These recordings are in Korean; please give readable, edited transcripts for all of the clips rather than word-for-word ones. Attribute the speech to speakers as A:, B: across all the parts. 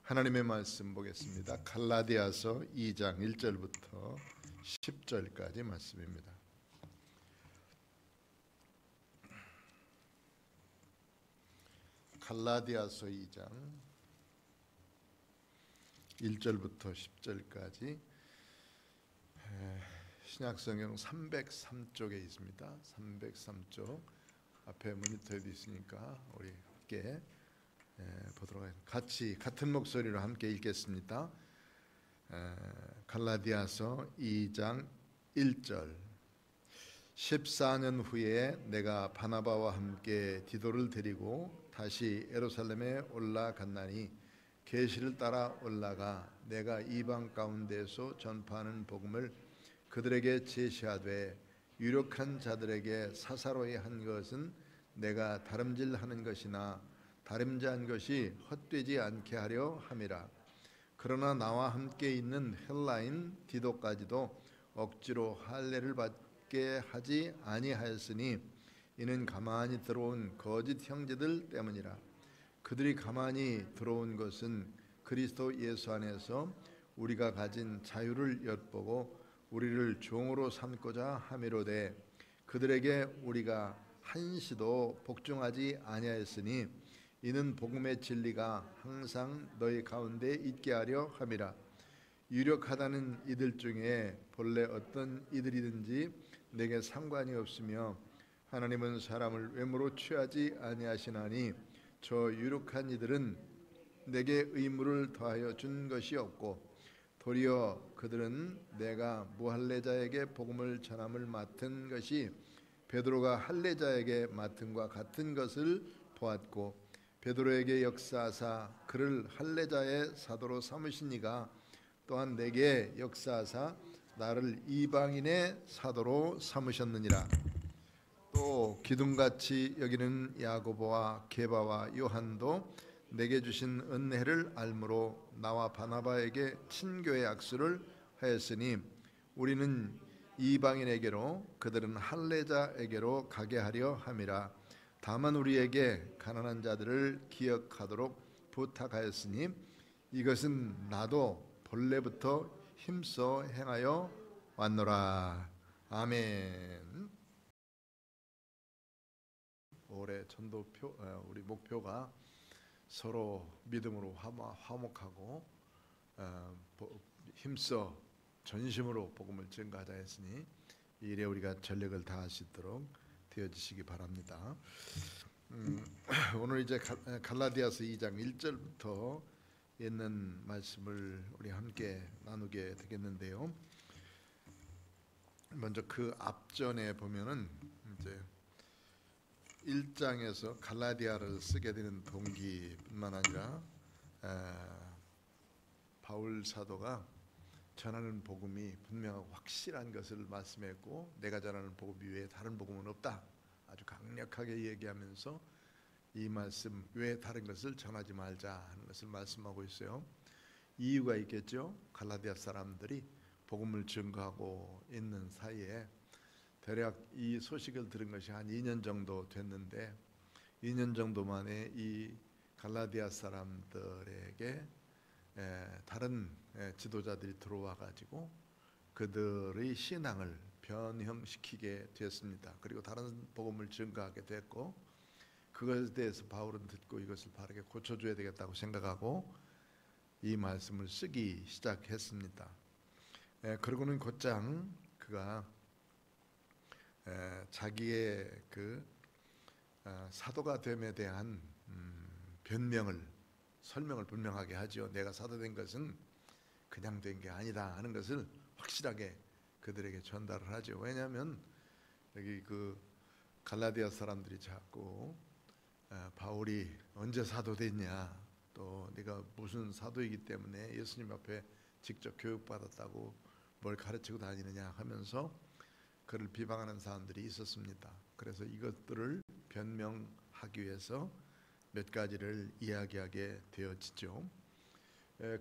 A: 하나님의 말씀 보겠습니다. 갈라디아서 2장 1절부터 10절까지 말씀입니다. 갈라디아서 2장 1절부터 10절까지 신약성경 303쪽에 있습니다. 303쪽 앞에 모니터에도 있으니까 우리 함께 보도록 하겠습니다. 같이 같은 목소리로 함께 읽겠습니다. 갈라디아서 2장 1절 14년 후에 내가 바나바와 함께 디도를 데리고 다시 예루살렘에 올라갔나니 계시를 따라 올라가 내가 이방 가운데서 전파하는 복음을 그들에게 제시하되 유력한 자들에게 사사로이 한 것은 내가 다름질하는 것이나 다름질한 것이 헛되지 않게 하려 함이라. 그러나 나와 함께 있는 헬라인 디도까지도 억지로 할례를 받게 하지 아니하였으니 이는 가만히 들어온 거짓 형제들 때문이라. 그들이 가만히 들어온 것은 그리스도 예수 안에서 우리가 가진 자유를 엿보고 우리를 종으로 삼고자 함이로되 그들에게 우리가 한시도 복종하지 아니하였으니 이는 복음의 진리가 항상 너희 가운데 있게 하려 함이라. 유력하다는 이들 중에 본래 어떤 이들이든지 내게 상관이 없으며 하나님은 사람을 외모로 취하지 아니하시나니 저 유력한 이들은 내게 의무를 더하여 준 것이 없고 도리어 그들은 내가 무할례자에게 복음을 전함을 맡은 것이 베드로가 할례자에게 맡음과 같은 것을 보았고 베드로에게 역사하사 그를 할례자의 사도로 삼으신 이가 또한 내게 역사하사 나를 이방인의 사도로 삼으셨느니라. 또 기둥같이 여기는 야고보와 게바와 요한도 내게 주신 은혜를 알므로 나와 바나바에게 친교의 악수를 하였으니 우리는 이방인에게로 그들은 할례자에게로 가게 하려 함이라. 다만 우리에게 가난한 자들을 기억하도록 부탁하였으니 이것은 나도 본래부터 힘써 행하여 왔노라. 아멘. 올해 전도표 우리 목표가 서로 믿음으로 화목하고 힘써 전심으로 복음을 증거하자 했으니 이 일에 우리가 전력을 다할 수 있도록 되어지시기 바랍니다. 오늘 이제 갈라디아서 2장 1절부터 있는 말씀을 우리 함께 나누게 되겠는데요. 먼저 그 앞전에 보면은 이제 1장에서 갈라디아를 쓰게 되는 동기뿐만 아니라 바울 사도가 전하는 복음이 분명하고 확실한 것을 말씀했고 내가 전하는 복음 이외에 다른 복음은 없다 아주 강력하게 얘기하면서 이 말씀 외에 다른 것을 전하지 말자 하는 것을 말씀하고 있어요. 이유가 있겠죠. 갈라디아 사람들이 복음을 증거하고 있는 사이에 대략 이 소식을 들은 것이 한 2년 정도 됐는데 2년 정도 만에 이 갈라디아 사람들에게 다른 지도자들이 들어와 가지고 그들의 신앙을 변형시키게 됐습니다. 그리고 다른 복음을 증거하게 됐고 그것에 대해서 바울은 듣고 이것을 바르게 고쳐줘야 되겠다고 생각하고 이 말씀을 쓰기 시작했습니다. 그러고는 곧장 그가 자기의 그 사도가 됨에 대한 설명을 분명하게 하죠. 내가 사도된 것은 그냥 된 게 아니다 하는 것을 확실하게 그들에게 전달을 하죠. 왜냐하면 여기 그 갈라디아 사람들이 자꾸 바울이 언제 사도 됐냐, 또 네가 무슨 사도이기 때문에 예수님 앞에 직접 교육받았다고 뭘 가르치고 다니느냐 하면서 그를 비방하는 사람들이 있었습니다. 그래서 이것들을 변명하기 위해서 몇 가지를 이야기하게 되어지죠.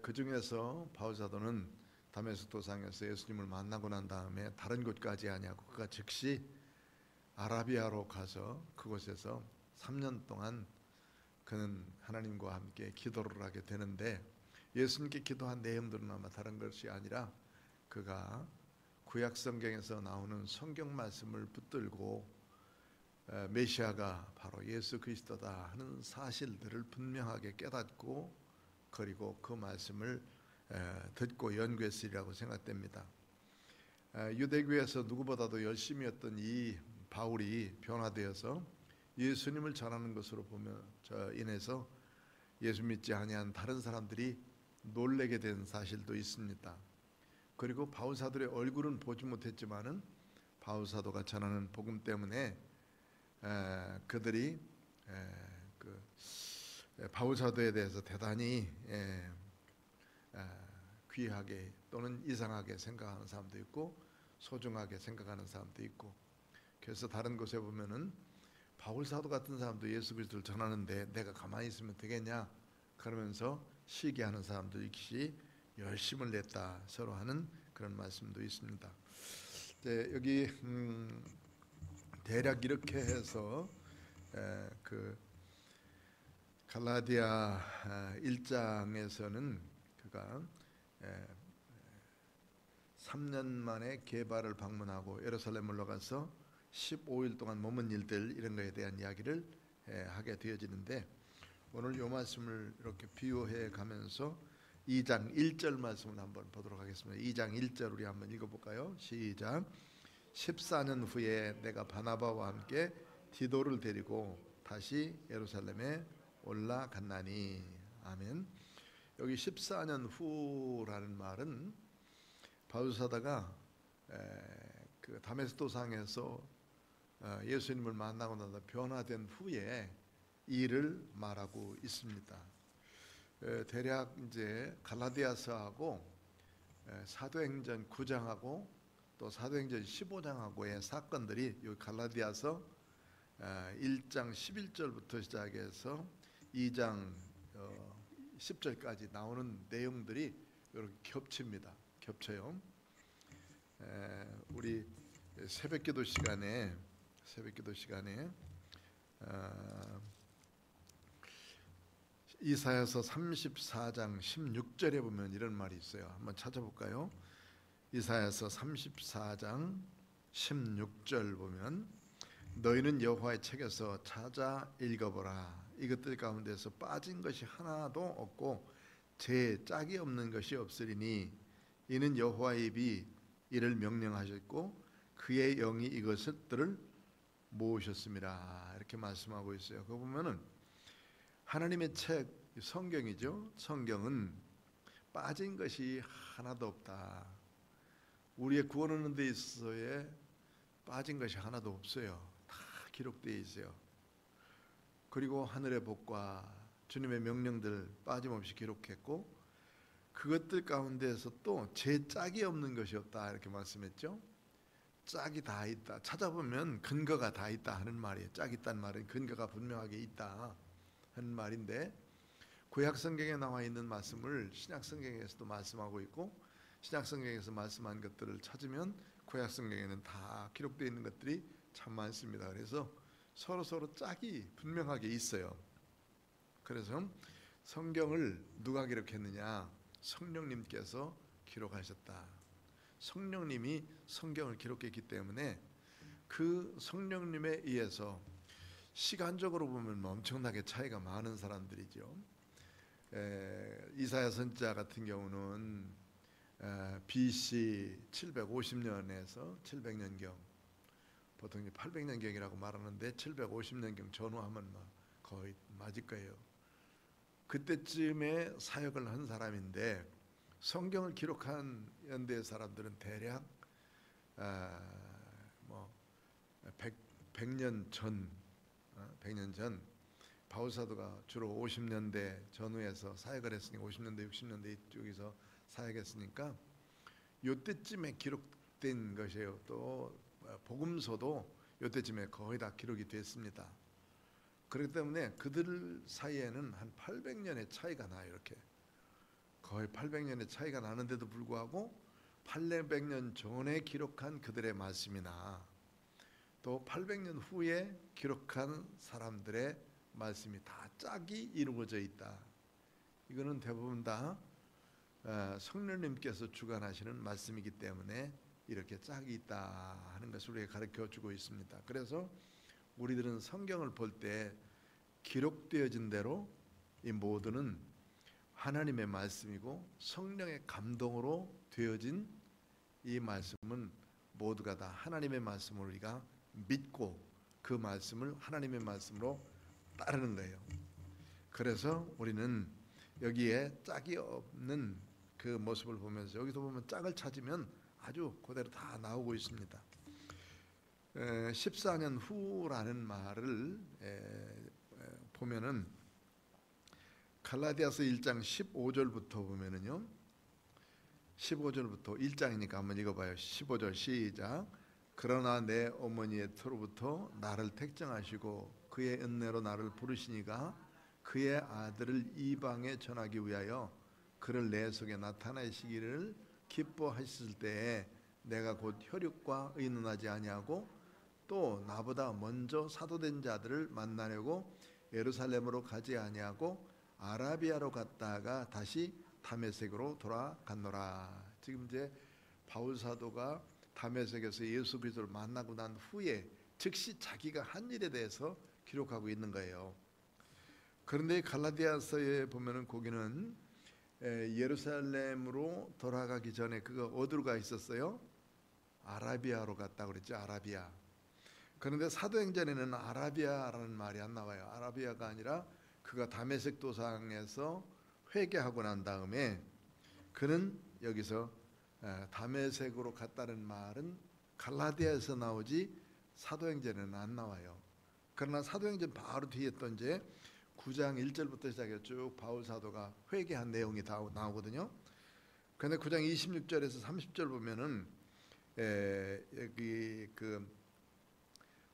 A: 그 중에서 바울 사도는 다메섹 도상에서 예수님을 만나고 난 다음에 다른 곳까지 하냐고 그가 즉시 아라비아로 가서 그곳에서 3년 동안 그는 하나님과 함께 기도를 하게 되는데 예수님께 기도한 내용들은 아마 다른 것이 아니라 그가 구약 성경에서 나오는 성경 말씀을 붙들고 메시아가 바로 예수 그리스도다 하는 사실들을 분명하게 깨닫고 그리고 그 말씀을 듣고 연구했으리라고 생각됩니다. 유대교에서 누구보다도 열심히 했던 이 바울이 변화되어서 예수님을 전하는 것으로 인해서 예수 믿지 아니한 다른 사람들이 놀래게 된 사실도 있습니다. 그리고 바울 사도의 얼굴은 보지 못했지만은 바울 사도가 전하는 복음 때문에 그들이 바울 사도에 대해서 대단히 귀하게 또는 이상하게 생각하는 사람도 있고 소중하게 생각하는 사람도 있고, 그래서 다른 곳에 보면은 바울 사도 같은 사람도 예수 그리스도를 전하는데 내가 가만히 있으면 되겠냐 그러면서 시기하는 사람도 있듯이 열심을 냈다 서로 하는 그런 말씀도 있습니다. 여기 대략 이렇게 해서 그 갈라디아 1장에서는 그가 3년 만에 게바를 방문하고 예루살렘으로 가서 15일 동안 머문 일들 이런 거에 대한 이야기를 하게 되어지는데, 오늘 이 말씀을 이렇게 비유해 가면서 2장 1절 말씀을 한번 보도록 하겠습니다. 2장 1절 우리 한번 읽어볼까요? 시작. 14년 후에 내가 바나바와 함께 디도를 데리고 다시 예루살렘에 올라갔나니. 아멘. 여기 14년 후라는 말은 바울 사도가 그 다메스토상에서 예수님을 만나고 나서 변화된 후에 일을 말하고 있습니다. 대략 이제 갈라디아서하고 사도행전 9장하고 또 사도행전 15장하고의 사건들이 이 갈라디아서 1장 11절부터 시작해서 2장 10절까지 나오는 내용들이 이렇게 겹쳐요. 우리 새벽기도 시간에 이사야서 34장 16절에 보면 이런 말이 있어요. 한번 찾아볼까요? 이사야서 34장 16절 보면 너희는 여호와의 책에서 찾아 읽어보라. 이것들 가운데서 빠진 것이 하나도 없고 제 짝이 없는 것이 없으리니 이는 여호와의 입이 이를 명령하셨고 그의 영이 이것들을 모으셨습니다. 이렇게 말씀하고 있어요. 그거 보면은 하나님의 책 성경이죠. 성경은 빠진 것이 하나도 없다. 우리의 구원하는 데 있어서의 빠진 것이 하나도 없어요. 다 기록되어 있어요. 그리고 하늘의 복과 주님의 명령들 빠짐없이 기록했고 그것들 가운데에서 또 제 짝이 없는 것이 없다 이렇게 말씀했죠. 짝이 다 있다. 찾아보면 근거가 다 있다 하는 말이에요. 짝이 있다는 말은 근거가 분명하게 있다 하는 말인데, 구약 성경에 나와 있는 말씀을 신약 성경에서도 말씀하고 있고 신약 성경에서 말씀한 것들을 찾으면 구약 성경에는 다 기록되어 있는 것들이 참 많습니다. 그래서 서로 짝이 분명하게 있어요. 그래서 성경을 누가 기록했느냐? 성령님께서 기록하셨다. 성령님이 성경을 기록했기 때문에 그 성령님에 의해서 시간적으로 보면 엄청나게 차이가 많은 사람들이죠. 이사야 선지자 같은 경우는 BC 750년에서 700년경, 보통 800년경이라고 말하는데 750년경 전후하면 거의 맞을 거예요. 그때쯤에 사역을 한 사람인데 성경을 기록한 연대 사람들은 대략 100년 전, 100년 전 바울 사도가 주로 50년대 전후에서 사역을 했으니까 50년대 60년대 이쪽에서 사역했으니까 요때쯤에 기록된 것이에요. 또 복음서도 요때쯤에 거의 다 기록이 됐습니다. 그렇기 때문에 그들 사이에는 한 800년의 차이가 나요. 이렇게 거의 800년의 차이가 나는데도 불구하고 800년 전에 기록한 그들의 말씀이나 또 800년 후에 기록한 사람들의 말씀이 다 짝이 이루어져 있다. 이거는 대부분 다 성령님께서 주관하시는 말씀이기 때문에 이렇게 짝이 있다 하는 것을 우리에게 가르쳐주고 있습니다. 그래서 우리들은 성경을 볼 때 기록되어진 대로 이 모두는 하나님의 말씀이고 성령의 감동으로 되어진 이 말씀은 모두가 다 하나님의 말씀을 우리가 믿고 그 말씀을 하나님의 말씀으로 따르는 거예요. 그래서 우리는 여기에 짝이 없는 그 모습을 보면서 여기서 보면 짝을 찾으면 아주 그대로 다 나오고 있습니다. 14년 후라는 말을 보면은 갈라디아서 1장 15절부터 보면은요. 15절부터 1장이니까 한번 읽어봐요. 15절 시작. 그러나 내 어머니의 터로부터 나를 택정하시고 그의 은혜로 나를 부르시니가 그의 아들을 이방에 전하기 위하여 그를 내 속에 나타내시기를 기뻐하셨을 때에 내가 곧 혈육과 의논하지 아니하고 또 나보다 먼저 사도된 자들을 만나려고 예루살렘으로 가지 아니하고 아라비아로 갔다가 다시 다메섹으로 돌아갔노라. 지금 이제 바울 사도가 다메섹에서 예수 그리스도를 만나고 난 후에 즉시 자기가 한 일에 대해서 기록하고 있는 거예요. 그런데 갈라디아서에 보면은 거기는 예루살렘으로 돌아가기 전에 그가 어디로 가 있었어요? 아라비아로 갔다 그랬죠. 아라비아. 그런데 사도행전에는 아라비아라는 말이 안 나와요. 아라비아가 아니라 그가 다메섹 도상에서 회개하고 난 다음에 그는 여기서 다메섹으로 갔다는 말은 갈라디아에서 나오지 사도행전에는 안 나와요. 그러나 사도행전 바로 뒤에 또 이제 9장 1절부터 시작해서 쭉 바울 사도가 회개한 내용이 다 나오거든요. 그런데 9장 26절에서 30절 보면은 여기 그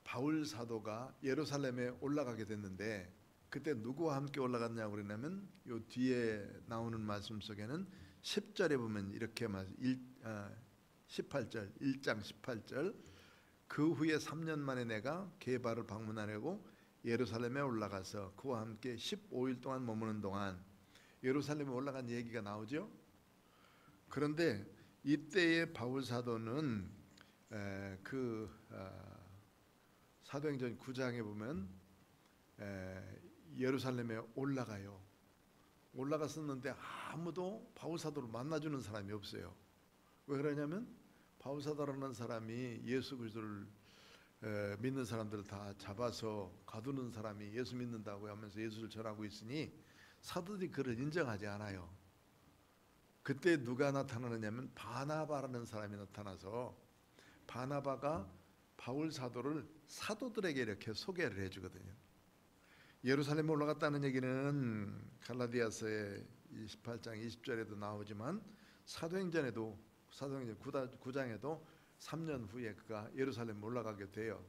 A: 바울 사도가 예루살렘에 올라가게 됐는데 그때 누구와 함께 올라갔냐고 그러냐면 요 뒤에 나오는 말씀 속에는 10절에 보면 이렇게 18절 1장 18절 그 후에 3년 만에 내가 게바를 방문하려고 예루살렘에 올라가서 그와 함께 15일 동안 머무는 동안 예루살렘에 올라간 얘기가 나오죠. 그런데 이때의 바울 사도는 사도행전 9장에 보면 예루살렘에 올라가요. 올라갔었는데 아무도 바울 사도를 만나주는 사람이 없어요. 왜 그러냐면 바울 사도라는 사람이 예수 그리스도를 믿는 사람들을 다 잡아서 가두는 사람이 예수 믿는다고 하면서 예수를 전하고 있으니 사도들이 그를 인정하지 않아요. 그때 누가 나타나느냐면 바나바라는 사람이 나타나서 바나바가 바울 사도를 사도들에게 이렇게 소개를 해주거든요. 예루살렘에 올라갔다는 얘기는 갈라디아서의 28장 20절에도 나오지만 사도행전 9장에도 3년 후에 그가 예루살렘에 올라가게 돼요.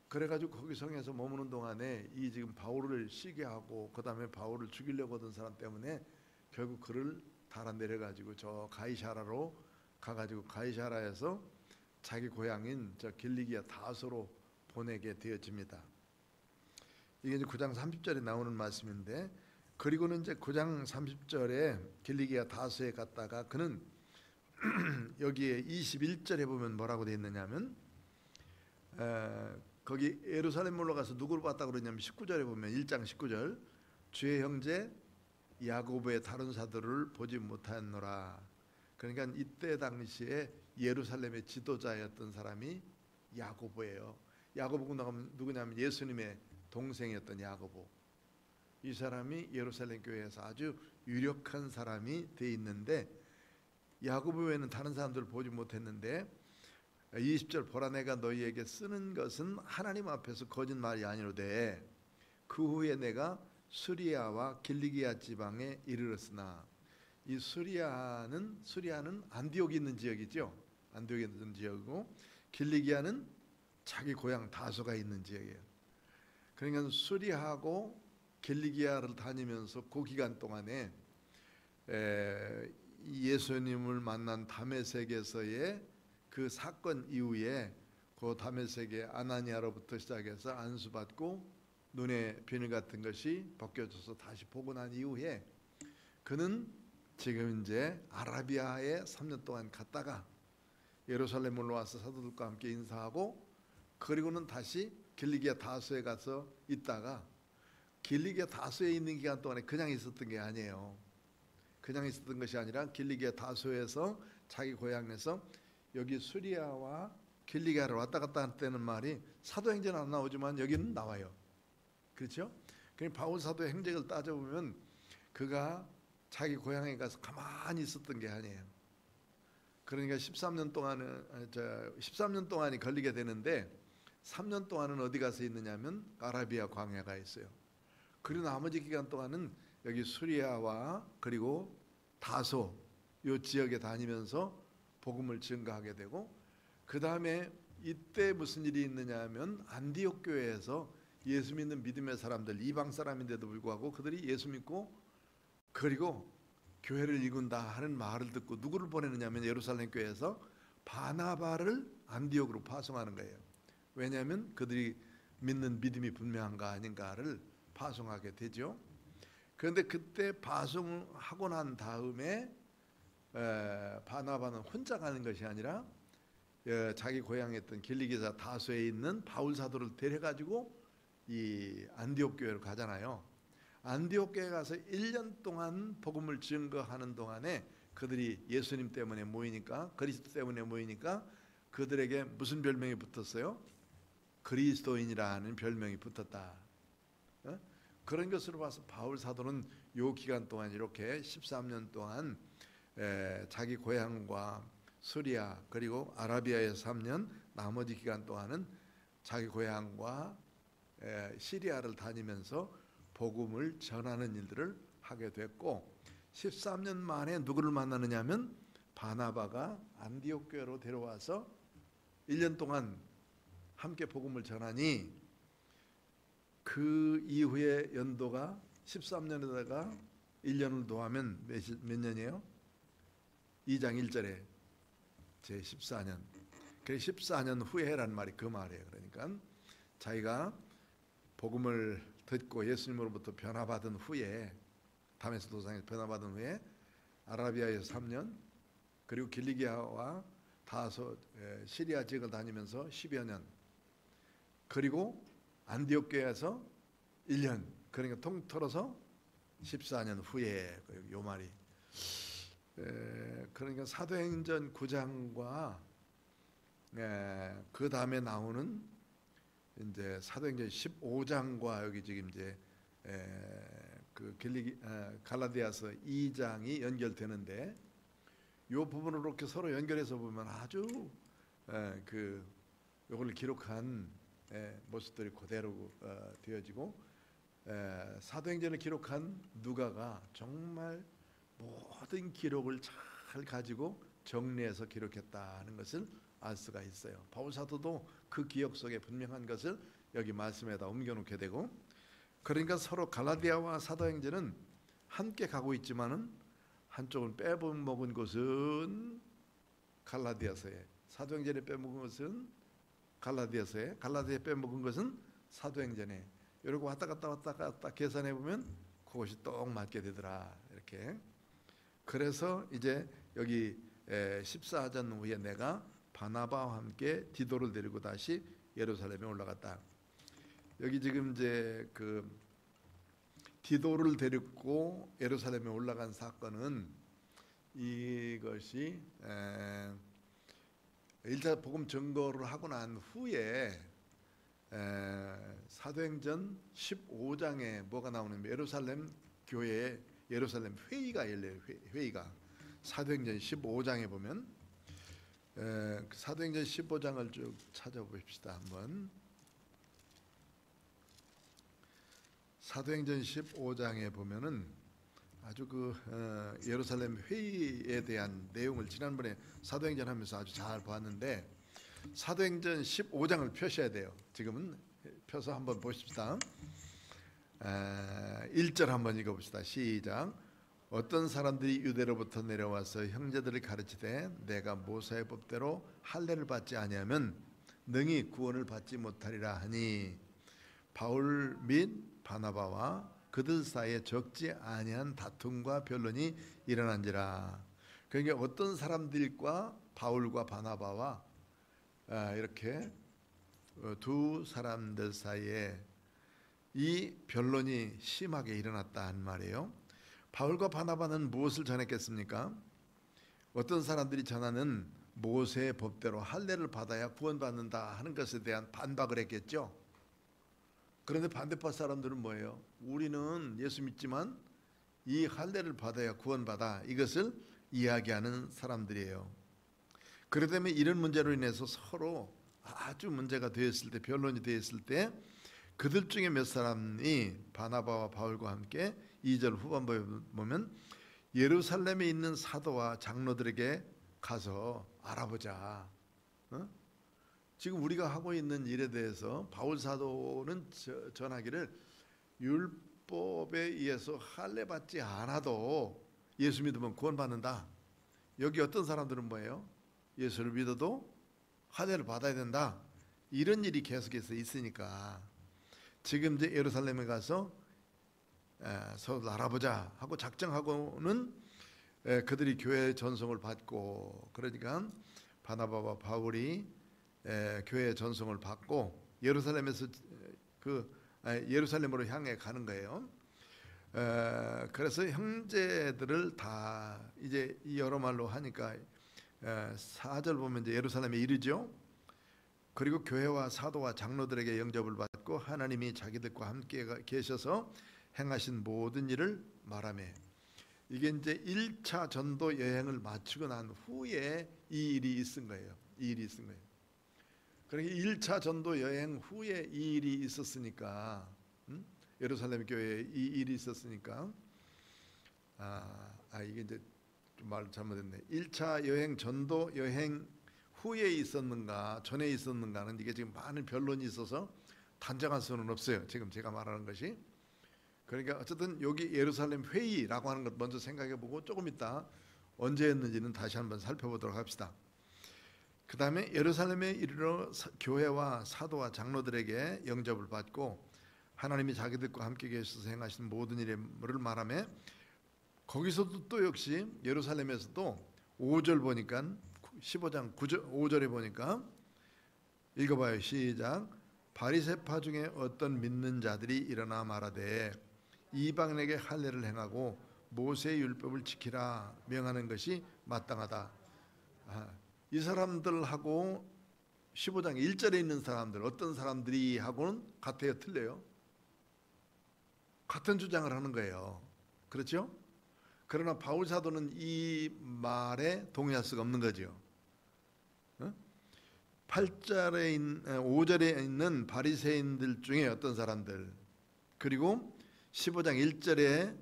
A: 그래가지고 거기 성에서 머무는 동안에 이 지금 바울을 시기하고 그 다음에 바울을 죽이려고 하던 사람 때문에 결국 그를 달아내려가지고 저 가이사라로 가가지고 가이사라에서 자기 고향인 저 길리기아 다소로 보내게 되어집니다. 이게 이제 9장 30절에 나오는 말씀인데 그리고는 이제 9장 30절에 길리기아 다소에 갔다가 그는 여기에 21절에 보면 뭐라고 되어 있느냐면 거기 예루살렘 올라가서 누구를 봤다고 그러냐면 19절에 보면 1장 19절 주의 형제 야고보의 다른 사도를 보지 못하였노라. 그러니까 이때 당시에 예루살렘의 지도자였던 사람이 야고보예요. 야고보가 누구냐면 예수님의 동생이었던 야고보. 이 사람이 예루살렘 교회에서 아주 유력한 사람이 돼 있는데 야고보 외에는 다른 사람들을 보지 못했는데 20절 보라 내가 너희에게 쓰는 것은 하나님 앞에서 거짓말이 아니로되 그 후에 내가 수리아와 길리기아 지방에 이르렀으나 이 수리아는 안디옥이 있는 지역이죠. 안디옥이 있는 지역이고 길리기아는 자기 고향 다소가 있는 지역이에요. 그러니까 수리하고 길리기아를 다니면서 그 기간 동안에 예수님을 만난 다메섹에서의 그 사건 이후에 그 다메섹의 아나니아로부터 시작해서 안수받고 눈에 비늘 같은 것이 벗겨져서 다시 보고 난 이후에 그는 지금 이제 아라비아에 3년 동안 갔다가 예루살렘 올라와서 사도들과 함께 인사하고, 그리고는 다시 길리기아 다소에 가서 있다가, 길리기아 다소에 있는 기간 동안에 그냥 있었던 게 아니에요. 그냥 있었던 것이 아니라 길리기아 다소에서 자기 고향에서 여기 수리아와 길리기아를 왔다 갔다 한다는 말이 사도행전은 안 나오지만 여기는 나와요. 그렇죠? 그럼 바울 사도의 행적을 따져보면 그가 자기 고향에 가서 가만히 있었던 게 아니에요. 그러니까 13년 동안이 걸리게 되는데 3년 동안은 어디 가서 있느냐면 아라비아 광야가 있어요. 그리고 나머지 기간 동안은 여기 수리아와 그리고 다소 이 지역에 다니면서 복음을 증거하게 되고, 그 다음에 이때 무슨 일이 있느냐 하면 안디옥 교회에서 예수 믿는 믿음의 사람들, 이방 사람인데도 불구하고 그들이 예수 믿고 그리고 교회를 이룬다 하는 말을 듣고 누구를 보내느냐면 예루살렘 교회에서 바나바를 안디옥으로 파송하는 거예요. 왜냐하면 그들이 믿는 믿음이 분명한가 아닌가를 파송하게 되죠. 그런데 그때 파송하고 난 다음에 바나바는 혼자 가는 것이 아니라 자기 고향에 있던 길리기아 다소에 있는 바울 사도를 데려가지고 이 안디옥 교회로 가잖아요. 안디옥 교회에 가서 1년 동안 복음을 증거하는 동안에 그들이 예수님 때문에 모이니까, 그리스도 때문에 모이니까 그들에게 무슨 별명이 붙었어요? 그리스도인이라는 별명이 붙었다. 그런 것으로 봐서 바울 사도는 요 기간 동안 이렇게 13년 동안 자기 고향과 수리아 그리고 아라비아에서 3년, 나머지 기간 동안은 자기 고향과 시리아를 다니면서 복음을 전하는 일들을 하게 됐고, 13년 만에 누구를 만나느냐면 바나바가 안디옥 교회로 데려와서 1년 동안 함께 복음을 전하니, 그 이후에 연도가 13년에다가 1년을 더하면 몇 년이에요? 2장 1절에 제14년. 그래서 14년 후에란 말이 그 말이에요. 그러니까 자기가 복음을 듣고 예수님으로부터 변화받은 후에, 다메스 도상에서 변화받은 후에 아라비아에서 3년, 그리고 길리기아와 다소 시리아 지역을 다니면서 10여 년, 그리고 안디옥 교회에서 1년, 그러니까 통틀어서 14년 후에 요 말이. 그러니까 사도행전 9장과 그 다음에 나오는 이제 사도행전 15장과 여기 지금 이제 그 갈라디아서 2장이 연결되는데, 요 부분을 이렇게 서로 연결해서 보면 아주 그 요걸 기록한 모습들이 그대로 되어지고, 사도행전을 기록한 누가가 정말 모든 기록을 잘 가지고 정리해서 기록했다는 것을 알 수가 있어요. 바울 사도도 그 기억 속에 분명한 것을 여기 말씀에다 옮겨놓게 되고, 그러니까 서로 갈라디아와 사도행전은 함께 가고 있지만은 한쪽은 빼먹은 것은 갈라디아서에, 사도행전에 빼먹은 것은 갈라디아서에, 갈라디아에 빼먹은 것은 사도행전에, 이러고 왔다 갔다 계산해 보면 그것이 딱 맞게 되더라. 이렇게. 그래서 이제 여기 14전 후에 내가 바나바와 함께 디도를 데리고 다시 예루살렘에 올라갔다. 여기 지금 이제 그 디도를 데리고 예루살렘에 올라간 사건은, 이것이 1차 복음 증거를 하고 난 후에 사도행전 15장에 뭐가 나오냐면 예루살렘 교회에 예루살렘 회의가 열려요. 회의가 사도행전 15장에 보면, 사도행전 15장을 쭉 찾아봅시다. 한번 사도행전 15장에 보면은 아주 그 예루살렘 회의에 대한 내용을 지난번에 사도행전 하면서 아주 잘 봤는데, 사도행전 15장을 펴셔야 돼요. 지금은 펴서 한번 보십시다. 1절 한번 읽어봅시다. 시작. 어떤 사람들이 유대로부터 내려와서 형제들을 가르치되 내가 모세의 법대로 할례를 받지 아니하면 능히 구원을 받지 못하리라 하니, 바울 및 바나바와 그들 사이에 적지 아니한 다툼과 변론이 일어난지라. 그러니까 어떤 사람들과 바울과 바나바와 이렇게 두 사람들 사이에 이 변론이 심하게 일어났다는 말이에요. 바울과 바나바는 무엇을 전했겠습니까? 어떤 사람들이 전하는 모세의 법대로 할례를 받아야 구원받는다 하는 것에 대한 반박을 했겠죠. 그런데 반대파 사람들은 뭐예요? 우리는 예수 믿지만 이 할례를 받아야 구원받아, 이것을 이야기하는 사람들이에요. 그러기 때문에 이런 문제로 인해서 서로 아주 문제가 되었을 때, 변론이 되었을 때 그들 중에 몇 사람이 바나바와 바울과 함께 2절 후반부에 보면 예루살렘에 있는 사도와 장로들에게 가서 알아보자. 지금 우리가 하고 있는 일에 대해서 바울 사도는 전하기를 율법에 의해서 할례 받지 않아도 예수 믿으면 구원받는다. 여기 어떤 사람들은 뭐예요? 예수를 믿어도 할례를 받아야 된다. 이런 일이 계속해서 있으니까 지금 이제 예루살렘에 가서 서로 알아보자 하고 작정하고는 그들이 교회 전송을 받고, 그러니까 바나바와 바울이 교회 전송을 받고 예루살렘에서 예루살렘으로 향해 가는 거예요. 그래서 형제들을 다 이제 여러 말로 하니까 4절 보면 이제 예루살렘에 이르죠. 그리고 교회와 사도와 장로들에게 영접을 받고 하나님이 자기들과 함께 계셔서 행하신 모든 일을 말하며, 이게 이제 1차 전도 여행을 마치고 난 후에 이 일이 있은 거예요. 이 일이 있은 거예요. 그러니까 1차 전도 여행 후에 이 일이 있었으니까, 예루살렘 교회에 이 일이 있었으니까, 이게 이제 좀 말 잘못했네. 1차 여행 전도 여행 후에 있었는가 전에 있었는가는 이게 지금 많은 변론이 있어서 단정할 수는 없어요. 지금 제가 말하는 것이. 그러니까 어쨌든 여기 예루살렘 회의라고 하는 것 먼저 생각해보고 조금 있다 언제였는지는 다시 한번 살펴보도록 합시다. 그 다음에 예루살렘에 이르러 교회와 사도와 장로들에게 영접을 받고 하나님이 자기들과 함께 계셔서 행하신 모든 일을 말하며, 거기서도 또 역시 예루살렘에서도 5절 보니까 15장 5절에 보니까 읽어봐요. 시작. 바리새파 중에 어떤 믿는 자들이 일어나 말하되 이방인에게 할례를 행하고 모세의 율법을 지키라 명하는 것이 마땅하다. 이 사람들하고 15장 1절에 있는 사람들, 어떤 사람들이 하고는 같아요, 틀려요? 같은 주장을 하는 거예요. 그렇죠? 그러나 바울 사도는 이 말에 동의할 수가 없는 거죠. 5절에 있는 바리새인들 중에 어떤 사람들, 그리고 15장 1절에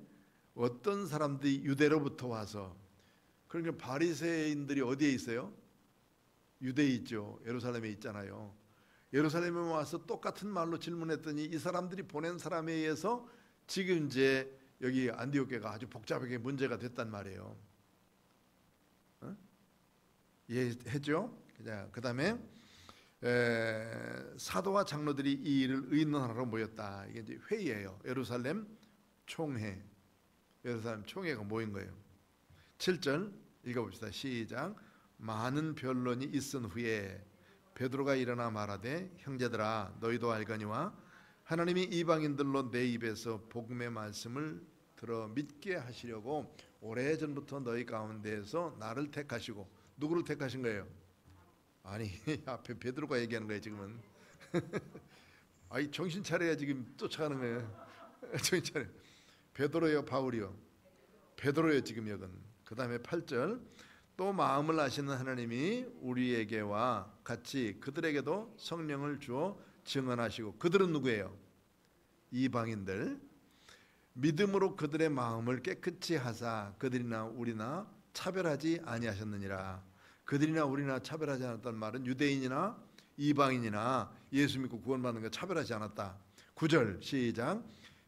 A: 어떤 사람들이 유대로부터 와서, 그러니까 바리새인들이 어디에 있어요? 유대에 있죠. 예루살렘에 있잖아요. 예루살렘에 와서 똑같은 말로 질문했더니 이 사람들이 보낸 사람에 의해서 지금 이제 여기 안디옥교가 아주 복잡하게 문제가 됐단 말이에요. 이해했죠? 그 다음에 사도와 장로들이 이 일을 의논하러 모였다. 이게 이제 회의예요. 예루살렘 총회. 예루살렘 총회가 모인 거예요. 7절 읽어봅시다. 시작. 많은 변론이 있은 후에 베드로가 일어나 말하되 형제들아 너희도 알거니와 하나님이 이방인들로 내 입에서 복음의 말씀을 들어 믿게 하시려고 오래전부터 너희 가운데에서 나를 택하시고, 누구를 택하신 거예요? 아니 앞에 베드로가 얘기하는 거예요 지금은. 아이 정신 차려야 지금 쫓아가는 거예요. 정신 차려. 베드로요 바울이요? 베드로요 지금 여긴. 그 다음에 8절 또 마음을 아시는 하나님이 우리에게와 같이 그들에게도 성령을 주어 증언하시고, 그들은 누구예요? 이방인들. 믿음으로 그들의 마음을 깨끗이 하사 그들이나 우리나 차별하지 아니하셨느니라. 그들이나 우리나 차별하지 않았다는 말은 유대인이나 이방인이나 예수 믿고 구원받는 거 차별하지 않았다. 9절 시작.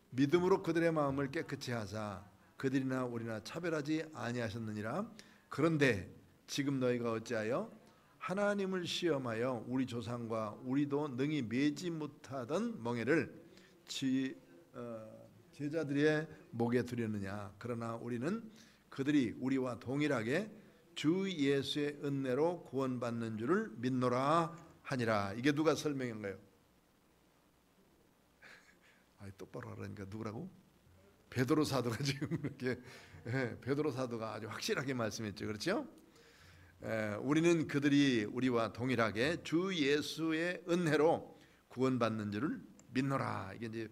A: 믿음으로 그들의 마음을 깨끗이 하사 그들이나 우리나 차별하지 아니하셨느니라. 그런데 지금 너희가 어찌하여 하나님을 시험하여 우리 조상과 우리도 능히 매지 못하던 멍에를 제자들의 목에 두렸느냐. 그러나 우리는 그들이 우리와 동일하게 주 예수의 은혜로 구원받는 줄을 믿노라 하니라. 이게 누가 설명한 거예요? 똑바로 하라니까. 누구라고? 베드로 사도가 지금 이렇게 베드로 사도가 아주 확실하게 말씀했죠. 그렇죠? 우리는 그들이 우리와 동일하게 주 예수의 은혜로 구원받는 줄을 믿노라. 이게 이제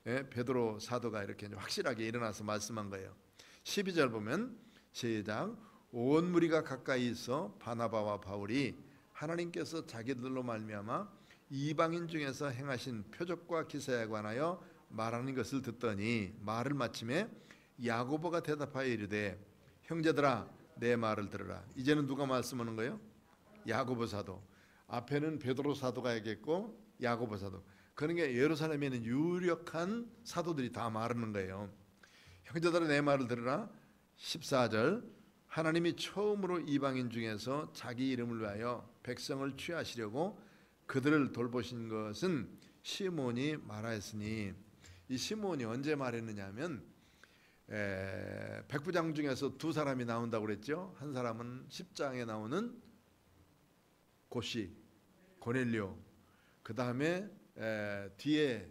A: 베드로 사도가 이렇게 확실하게 일어나서 말씀한 거예요. 12절 보면 시작. 온 무리가 가까이 있어 바나바와 바울이 하나님께서 자기들로 말미암아 이방인 중에서 행하신 표적과 기사에 관하여 말하는 것을 듣더니 말을 마침에 야고보가 대답하여 이르되 형제들아 내 말을 들으라. 이제는 누가 말씀하는 거예요? 야고보 사도. 앞에는 베드로 사도가 얘기했고 야고보 사도. 그러니까 예루살렘에는 유력한 사도들이 다 말하는 거예요. 형제들아 내 말을 들으라. 14절. 하나님이 처음으로 이방인 중에서 자기 이름을 위하여 백성을 취하시려고 그들을 돌보신 것은 시몬이 말하였으니, 이 시몬이 언제 말했느냐 하면 백부장 중에서 두 사람이 나온다고 그랬죠. 한 사람은 10장에 나오는 고시 고넬료, 그 다음에 뒤에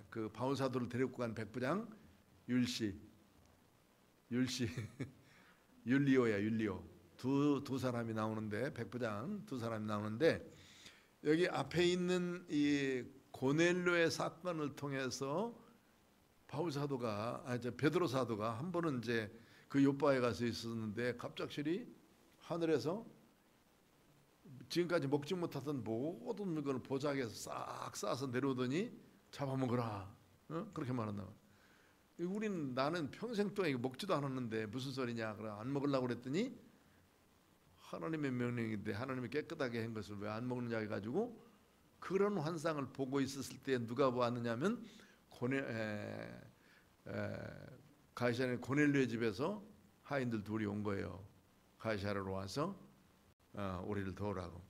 A: 그 바울 사도를 데리고 간 백부장 율리오야. 율리오. 두 사람이 나오는데, 백부장 두 사람이 나오는데, 여기 앞에 있는 이 고넬료의 사건을 통해서 바울 사도가 베드로 사도가 한 번은 이제 그 요바에 가서 있었는데 갑작스레 하늘에서 지금까지 먹지 못하던 모든 물건을 보자기에서 싹 싸서 내려오더니 잡아먹으라. 그렇게 말한다. 나는 평생 동안 먹지도 않았는데 무슨 소리냐. 그래 안 먹으려고 그랬더니 하나님의 명령인데 하나님이 깨끗하게 한 것을 왜 안 먹느냐 해가지고 그런 환상을 보고 있었을 때 누가 보았느냐면 가이사랴 고넬료의 집에서 하인들 둘이 온 거예요. 가이사랴로 와서 우리를 도우라고.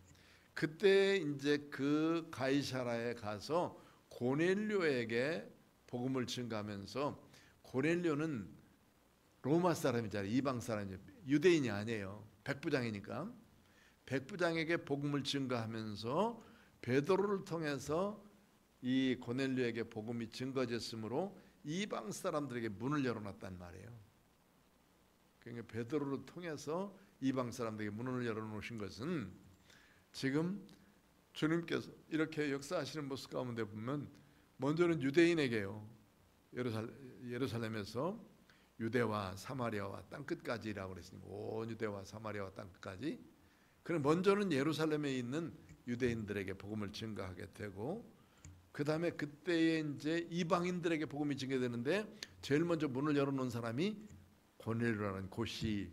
A: 그때 이제 그 가이사랴에 가서 고넬료에게 복음을 증가하면서, 고넬료는 로마 사람이잖아요. 이방 사람이죠. 유대인이 아니에요. 백부장이니까. 백부장에게 복음을 증가하면서 베드로를 통해서 이 고넬료에게 복음이 증거졌으므로 이방 사람들에게 문을 열어놨단 말이에요. 그러니까 베드로를 통해서 이방 사람들에게 문을 열어놓으신 것은 지금 주님께서 이렇게 역사하시는 모습 가운데 보면 먼저는 유대인에게요. 예루살렘에서 유대와 사마리아와 땅끝까지라고 그랬으니까 온 유대와 사마리아와 땅끝까지. 그럼 먼저는 예루살렘에 있는 유대인들에게 복음을 증거하게 되고, 그 다음에 그때에 이제 이방인들에게 복음이 증거되는데 제일 먼저 문을 열어놓은 사람이 고넬료라는 고시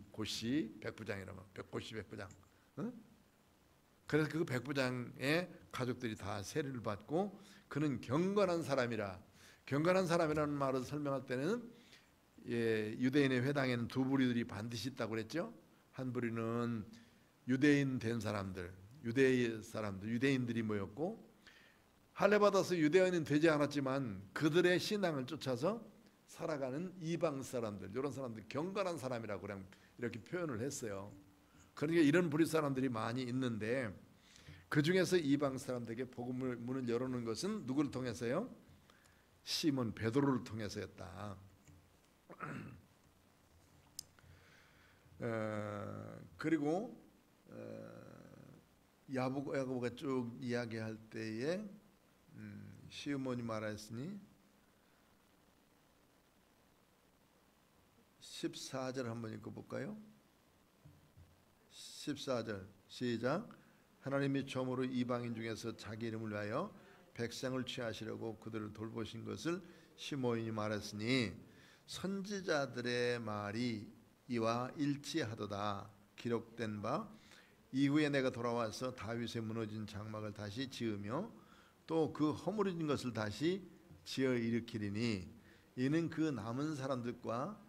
A: 백부장이라고. 고시 백부장. 그래서 그 백부장의 가족들이 다 세례를 받고 그는 경건한 사람이라. 경건한 사람이라는 말을 설명할 때는 유대인의 회당에는 두 부류들이 반드시 있다고 그랬죠. 한 부류는 유대인 된 사람들, 유대인들이 모였고, 할례 받아서 유대인은 되지 않았지만 그들의 신앙을 쫓아서 살아가는 이방 사람들, 이런 사람들 경건한 사람이라고 그냥 이렇게 표현을 했어요. 그러니까 이런 부류 사람들이 많이 있는데, 그 중에서 이방 사람들에게 복음을 문을 열어놓은 것은 누구를 통해서요? 시몬 베드로를 통해서였다. 그리고 야고보가 쭉 이야기할 때에 시몬이 말했으니 14절 한번 읽어볼까요? 14절 시작. 하나님이 처음으로 이방인 중에서 자기 이름을 위하여 백성을 취하시려고 그들을 돌보신 것을 시몬이 말했으니 선지자들의 말이 이와 일치하도다. 기록된 바 이후에 내가 돌아와서 다윗의 무너진 장막을 다시 지으며 또 그 허물어진 것을 다시 지어 일으키리니 이는 그 남은 사람들과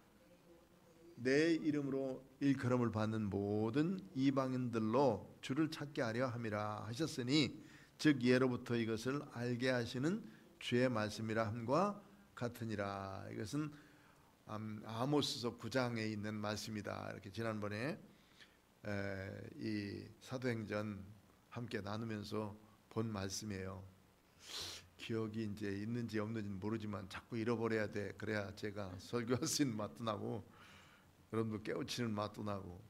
A: 내 이름으로 일컬음을 받는 모든 이방인들로 주를 찾게 하려 함이라 하셨으니 즉 예로부터 이것을 알게 하시는 주의 말씀이라 함과 같으니라. 이것은 아모스서 9장에 있는 말씀이다. 이렇게 지난번에 이 사도행전 함께 나누면서 본 말씀이에요. 기억이 이제 있는지 없는지는 모르지만 자꾸 잃어버려야 돼. 그래야 제가 설교할 수 있는 맛도 나고 여러분도 깨우치는 맛도 나고.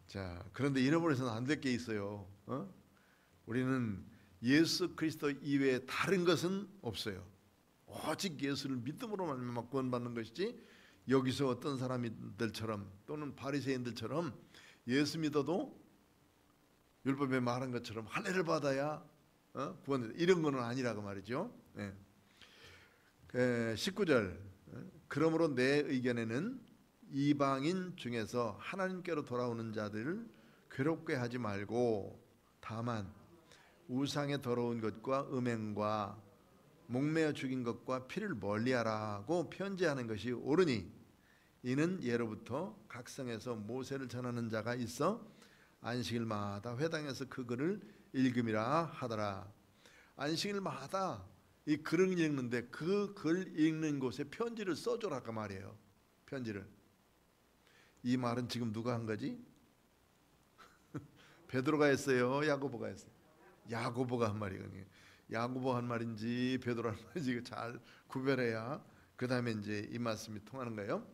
A: 자, 그런데 잃어버려서는 안 될 게 있어요. 우리는 예수 그리스도 이외에 다른 것은 없어요. 오직 예수를 믿음으로만 구원받는 것이지, 여기서 어떤 사람들처럼 또는 바리새인들처럼 예수 믿어도 율법에 말한 것처럼 할례를 받아야 구원된다, 이런 거는 아니라고 말이죠. 19절, 그러므로 내 의견에는 이방인 중에서 하나님께로 돌아오는 자들을 괴롭게 하지 말고 다만 우상의 더러운 것과 음행과 목매어 죽인 것과 피를 멀리하라고 편지하는 것이 옳으니, 이는 예로부터 각 성에서 모세를 전하는 자가 있어 안식일마다 회당에서 그 글을 읽음이라 하더라. 안식일마다 이 글을 읽는데 그 글 읽는 곳에 편지를 써줘라 그 말이에요. 편지를. 이 말은 지금 누가 한 거지? 베드로가 했어요? 야고보가 했어요? 야고보가 한 말이거든요. 야고보 한 말인지 베드로 한 말인지 잘 구별해야 그 다음에 이제 이 말씀이 통하는 거예요.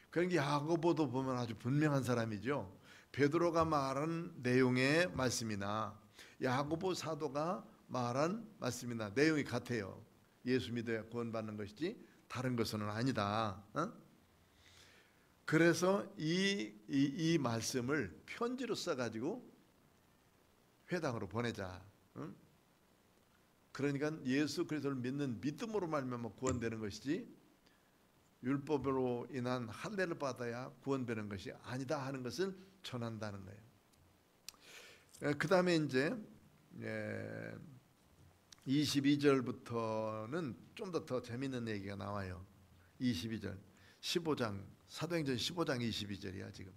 A: 그러니까 야고보도 보면 아주 분명한 사람이죠. 베드로가 말한 내용의 말씀이나 야고보 사도가 말한 말씀이나 내용이 같아요. 예수 믿어야 구원받는 것이지 다른 것은 아니다. 그래서 이 말씀을 편지로 써가지고 회당으로 보내자. 그러니까 예수 그리스도를 믿는 믿음으로 말미암아 구원되는 것이지 율법으로 인한 할례를 받아야 구원되는 것이 아니다 하는 것을 전한다는 거예요. 그 다음에 이제 22절부터는 좀 더 재밌는 얘기가 나와요. 22절 15장 사도행전 15장 22절이야. 지금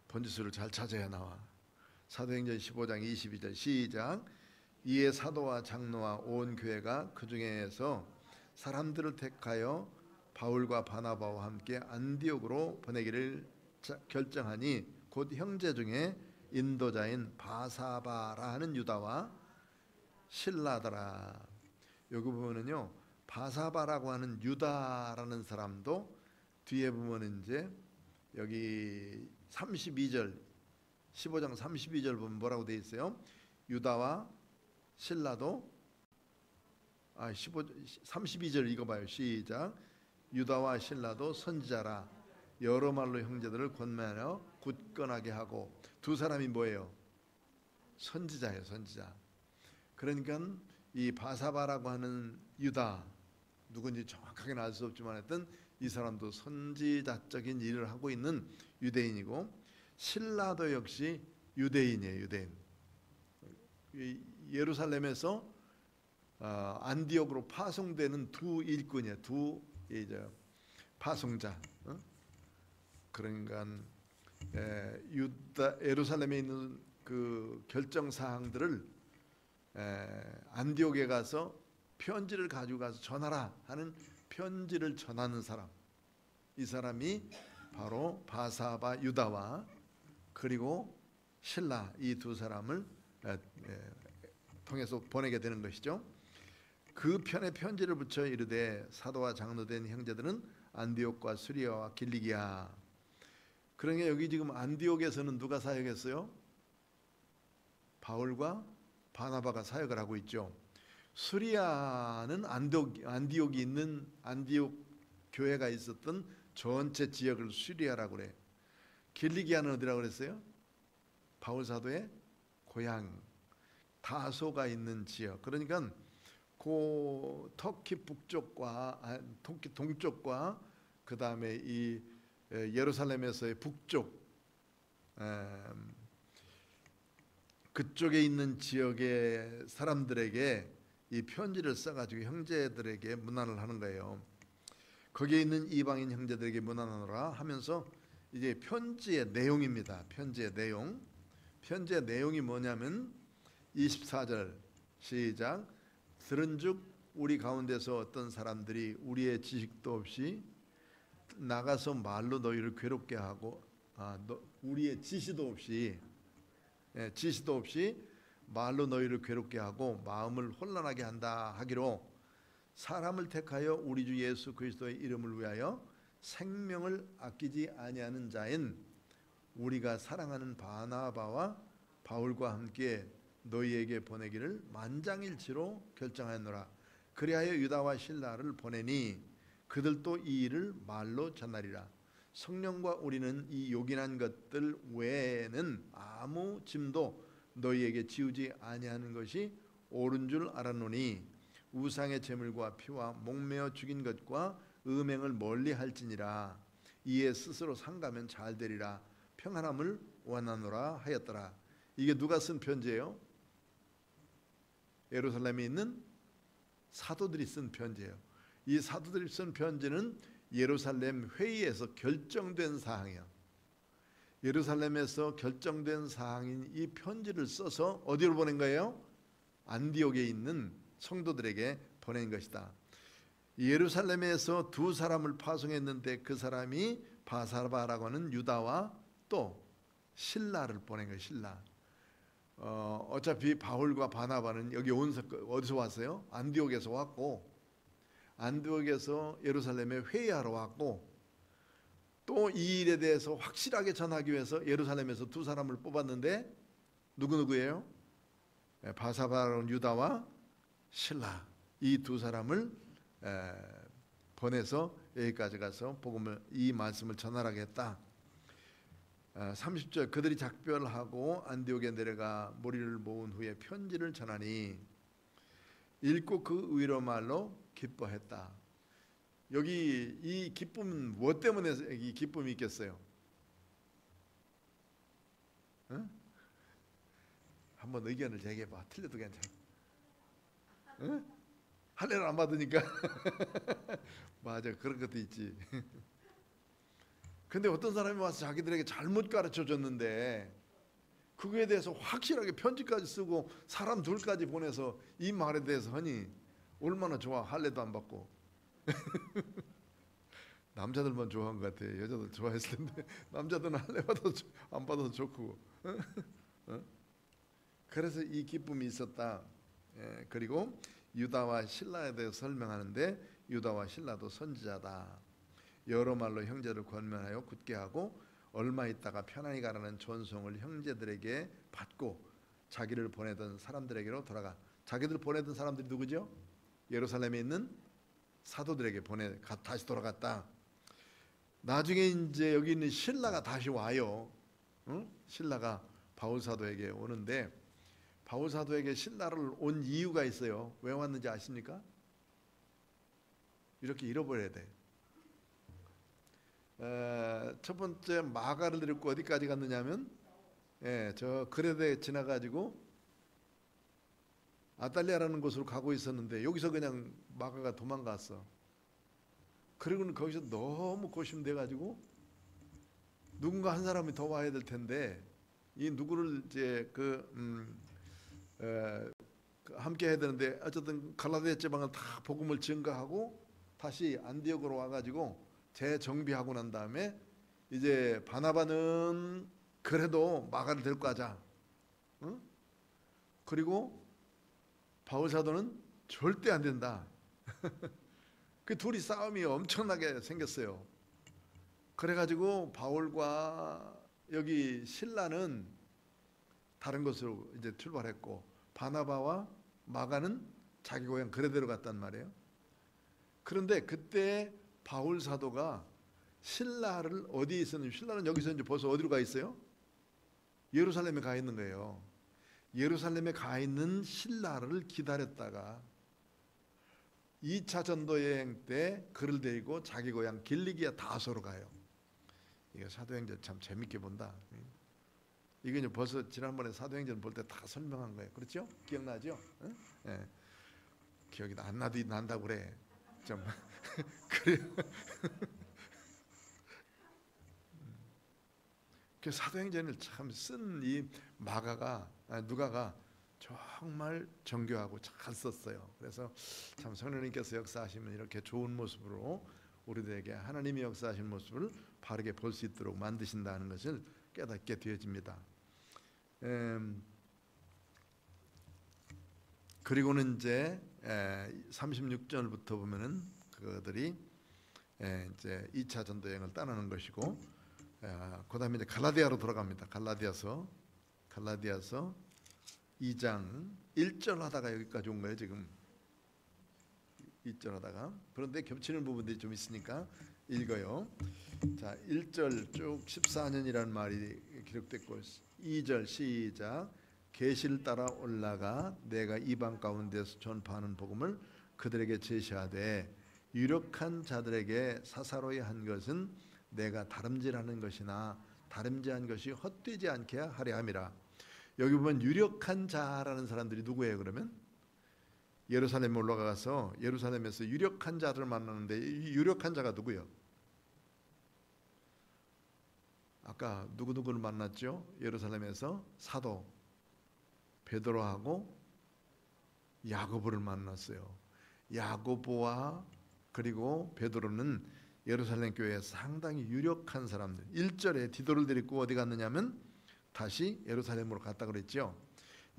A: 번지수를 잘 찾아야 나와. 사도행전 15장 22절 시작. 이에 사도와 장로와 온 교회가 그 중에서 사람들을 택하여 바울과 바나바와 함께 안디옥으로 보내기를 결정하니, 곧 형제 중에 인도자인 바사바라 하는 유다와 실라더라. 여기 보면은요, 바사바라고 하는 유다라는 사람도 뒤에 보면 이제 여기 32절 15장 32절 보면 뭐라고 돼 있어요? 유다와 실라도 32절 읽어봐요. 시작. 유다와 실라도 선지자라. 여러 말로 형제들을 권면하여 굳건하게 하고. 두 사람이 뭐예요? 선지자예요. 선지자. 그러니까 이 바사바라고 하는 유다, 누군지 정확하게는 알 수 없지만 하여튼 이 사람도 선지자적인 일을 하고 있는 유대인이고, 실라도 역시 유대인이에요. 유대인. 예루살렘에서 안디옥으로 파송되는 두 일꾼이에요. 두 이제 파송자. 그러니까 예루살렘에 있는 그 결정 사항들을 안디옥에 가서 편지를 가지고 가서 전하라 하는 편지를 전하는 사람. 이 사람이 바로 바사바 유다와 그리고 실라, 이 두 사람을 통해서 보내게 되는 것이죠. 그 편에 편지를 붙여 이르되 사도와 장로된 형제들은 안디옥과 수리아와 길리기아. 그러니까 여기 지금 안디옥에서는 누가 사역했어요? 바울과 바나바가 사역을 하고 있죠. 수리아는 안디옥이 있는 안디옥 교회가 있었던 전체 지역을 수리아라고 그래. 길리기아는 어디라고 그랬어요? 바울 사도의 고향 다소가 있는 지역. 그러니까 그 터키 북쪽과 터키 동쪽과 그 다음에 이 예루살렘에서의 북쪽 그쪽에 있는 지역의 사람들에게 이 편지를 써가지고 형제들에게 문안을 하는 거예요. 거기에 있는 이방인 형제들에게 문안하노라 하면서 이제 편지의 내용입니다. 편지의 내용. 편지의 내용이 뭐냐면 24절 시작. 들은즉 우리 가운데서 어떤 사람들이 우리의 지식도 없이 나가서 말로 너희를 괴롭게 하고 우리의 지시도 없이 말로 너희를 괴롭게 하고 마음을 혼란하게 한다 하기로 사람을 택하여 우리 주 예수 그리스도의 이름을 위하여 생명을 아끼지 아니하는 자인 우리가 사랑하는 바나바와 바울과 함께 너희에게 보내기를 만장일치로 결정하였노라. 그리하여 유다와 실라를 보내니 그들도 이 일을 말로 전하리라. 성령과 우리는 이 요긴한 것들 외에는 아무 짐도 너희에게 지우지 아니하는 것이 옳은 줄 알았노니 우상의 제물과 피와 목매어 죽인 것과 음행을 멀리 할지니라. 이에 스스로 상가면 잘 되리라. 평안함을 원하노라 하였더라. 이게 누가 쓴 편지예요? 예루살렘에 있는 사도들이 쓴 편지예요. 이 사도들이 쓴 편지는 예루살렘 회의에서 결정된 사항이에요. 예루살렘에서 결정된 사항인 이 편지를 써서 어디로 보낸 거예요? 안디옥에 있는 성도들에게 보낸 것이다. 예루살렘에서 두 사람을 파송했는데 그 사람이 바사바라고 하는 유다와 또 실라를 보낸 거예요. 실라. 어차피 바울과 바나바는 여기 어디서 왔어요? 안디옥에서 왔고, 안디옥에서 예루살렘에 회의하러 왔고, 또 이 일에 대해서 확실하게 전하기 위해서 예루살렘에서 두 사람을 뽑았는데 누구예요? 바사바라는 유다와 실라, 이 두 사람을 보내서 여기까지 가서 복음을, 이 말씀을 전하라겠다. 30절 그들이 작별하고 안디옥에 내려가 무리를 모은 후에 편지를 전하니 읽고 그 의로 말로 기뻐했다. 여기 이 기쁨은 무엇 때문에 이 기쁨이 있겠어요? 응? 한번 의견을 제기해봐. 틀려도 괜찮아. 응? 할례를 안 받으니까. 맞아, 그런 것도 있지. 근데 어떤 사람이 와서 자기들에게 잘못 가르쳐 줬는데 그거에 대해서 확실하게 편지까지 쓰고 사람 둘까지 보내서 이 말에 대해서 하니 얼마나 좋아. 할례도 안 받고. 남자들만 좋아한 것 같아. 여자들 좋아했을 텐데 남자들은 할례 안 받아도 좋고. 그래서 이 기쁨이 있었다. 그리고 유다와 실라에 대해서 설명하는데 유다와 실라도 선지자다. 여러 말로 형제를 권면하여 굳게 하고 얼마 있다가 편안히 가라는 전송을 형제들에게 받고 자기를 보내던 사람들에게로 돌아가. 자기들 보내던 사람들이 누구죠? 예루살렘에 있는 사도들에게 다시 돌아갔다. 나중에 이제 여기 있는 실라가 다시 와요. 응? 실라가 바울 사도에게 오는데 바울 사도에게 실라를 온 이유가 있어요. 왜 왔는지 아십니까? 이렇게 잃어버려야 돼. 첫 번째 마가를 데리고 어디까지 갔느냐면 저 그레데 지나가지고 아달리아라는 곳으로 가고 있었는데 여기서 그냥 마가가 도망갔어. 그리고는 거기서 너무 고심돼가지고 누군가 한 사람이 더 와야 될 텐데 이 누구를 이제 함께 해야 되는데 어쨌든 갈라디아 지방을 다 복음을 증거하고 다시 안디옥으로 와가지고 재정비하고 난 다음에 이제 바나바는 그래도 마가를 데리고 가자. 응? 그리고 바울 사도는 절대 안 된다. 그 둘이 싸움이 엄청나게 생겼어요. 그래가지고 바울과 여기 실라는 다른 곳으로 이제 출발했고 바나바와 마가는 자기 고향 그레데로 갔단 말이에요. 그런데 그때 바울 사도가 실라를 어디에 있었는지, 실라는 여기서 이제 벌써 어디로 가 있어요? 예루살렘에 가 있는 거예요. 예루살렘에 가 있는 실라를 기다렸다가 2차 전도 여행 때 그를 데리고 자기 고향 길리기아 다소로 가요. 이거 사도행전 참 재밌게 본다. 이게 이제 벌써 지난번에 사도행전 볼 때 다 설명한 거예요. 그렇죠? 기억나죠? 응? 네. 기억이 안 나도 난다고 그래. 좀 그래요. 그 사도행전을 참 쓴 이 마가가 누가가 정말 정교하고 잘 썼어요. 그래서 참 성령님께서 역사하시면 이렇게 좋은 모습으로 우리들에게 하나님이 역사하신 모습을 바르게 볼 수 있도록 만드신다는 것을 깨닫게 되어집니다. 그리고는 이제 36절부터 보면은 그들이 이제 2차 전도 여행을 떠나는 것이고, 그다음에 이제 갈라디아로 돌아갑니다. 갈라디아서 2장 1절 하다가 여기까지 온 거예요. 지금 1절 하다가. 그런데 겹치는 부분들이 좀 있으니까 읽어요. 자, 1절 쭉 14년이라는 말이 기록됐고, 2절 시작. 계시를 따라 올라가 내가 이방 가운데서 전파하는 복음을 그들에게 제시하되 유력한 자들에게 사사로이 한 것은 내가 다름질하는 것이나 다름질한 것이 헛되지 않게 하려 함이라. 여기 보면 유력한 자라는 사람들이 누구예요? 그러면 예루살렘에 올라가서 예루살렘에서 유력한 자들을 만나는데 이 유력한 자가 누구예요? 아까 누구누구를 만났죠? 예루살렘에서 사도 베드로하고 야고보를 만났어요. 야고보와 그리고 베드로는 예루살렘 교회에 상당히 유력한 사람들. 1절에 디도를 데리고 어디 갔느냐면 다시 예루살렘으로 갔다 그랬죠.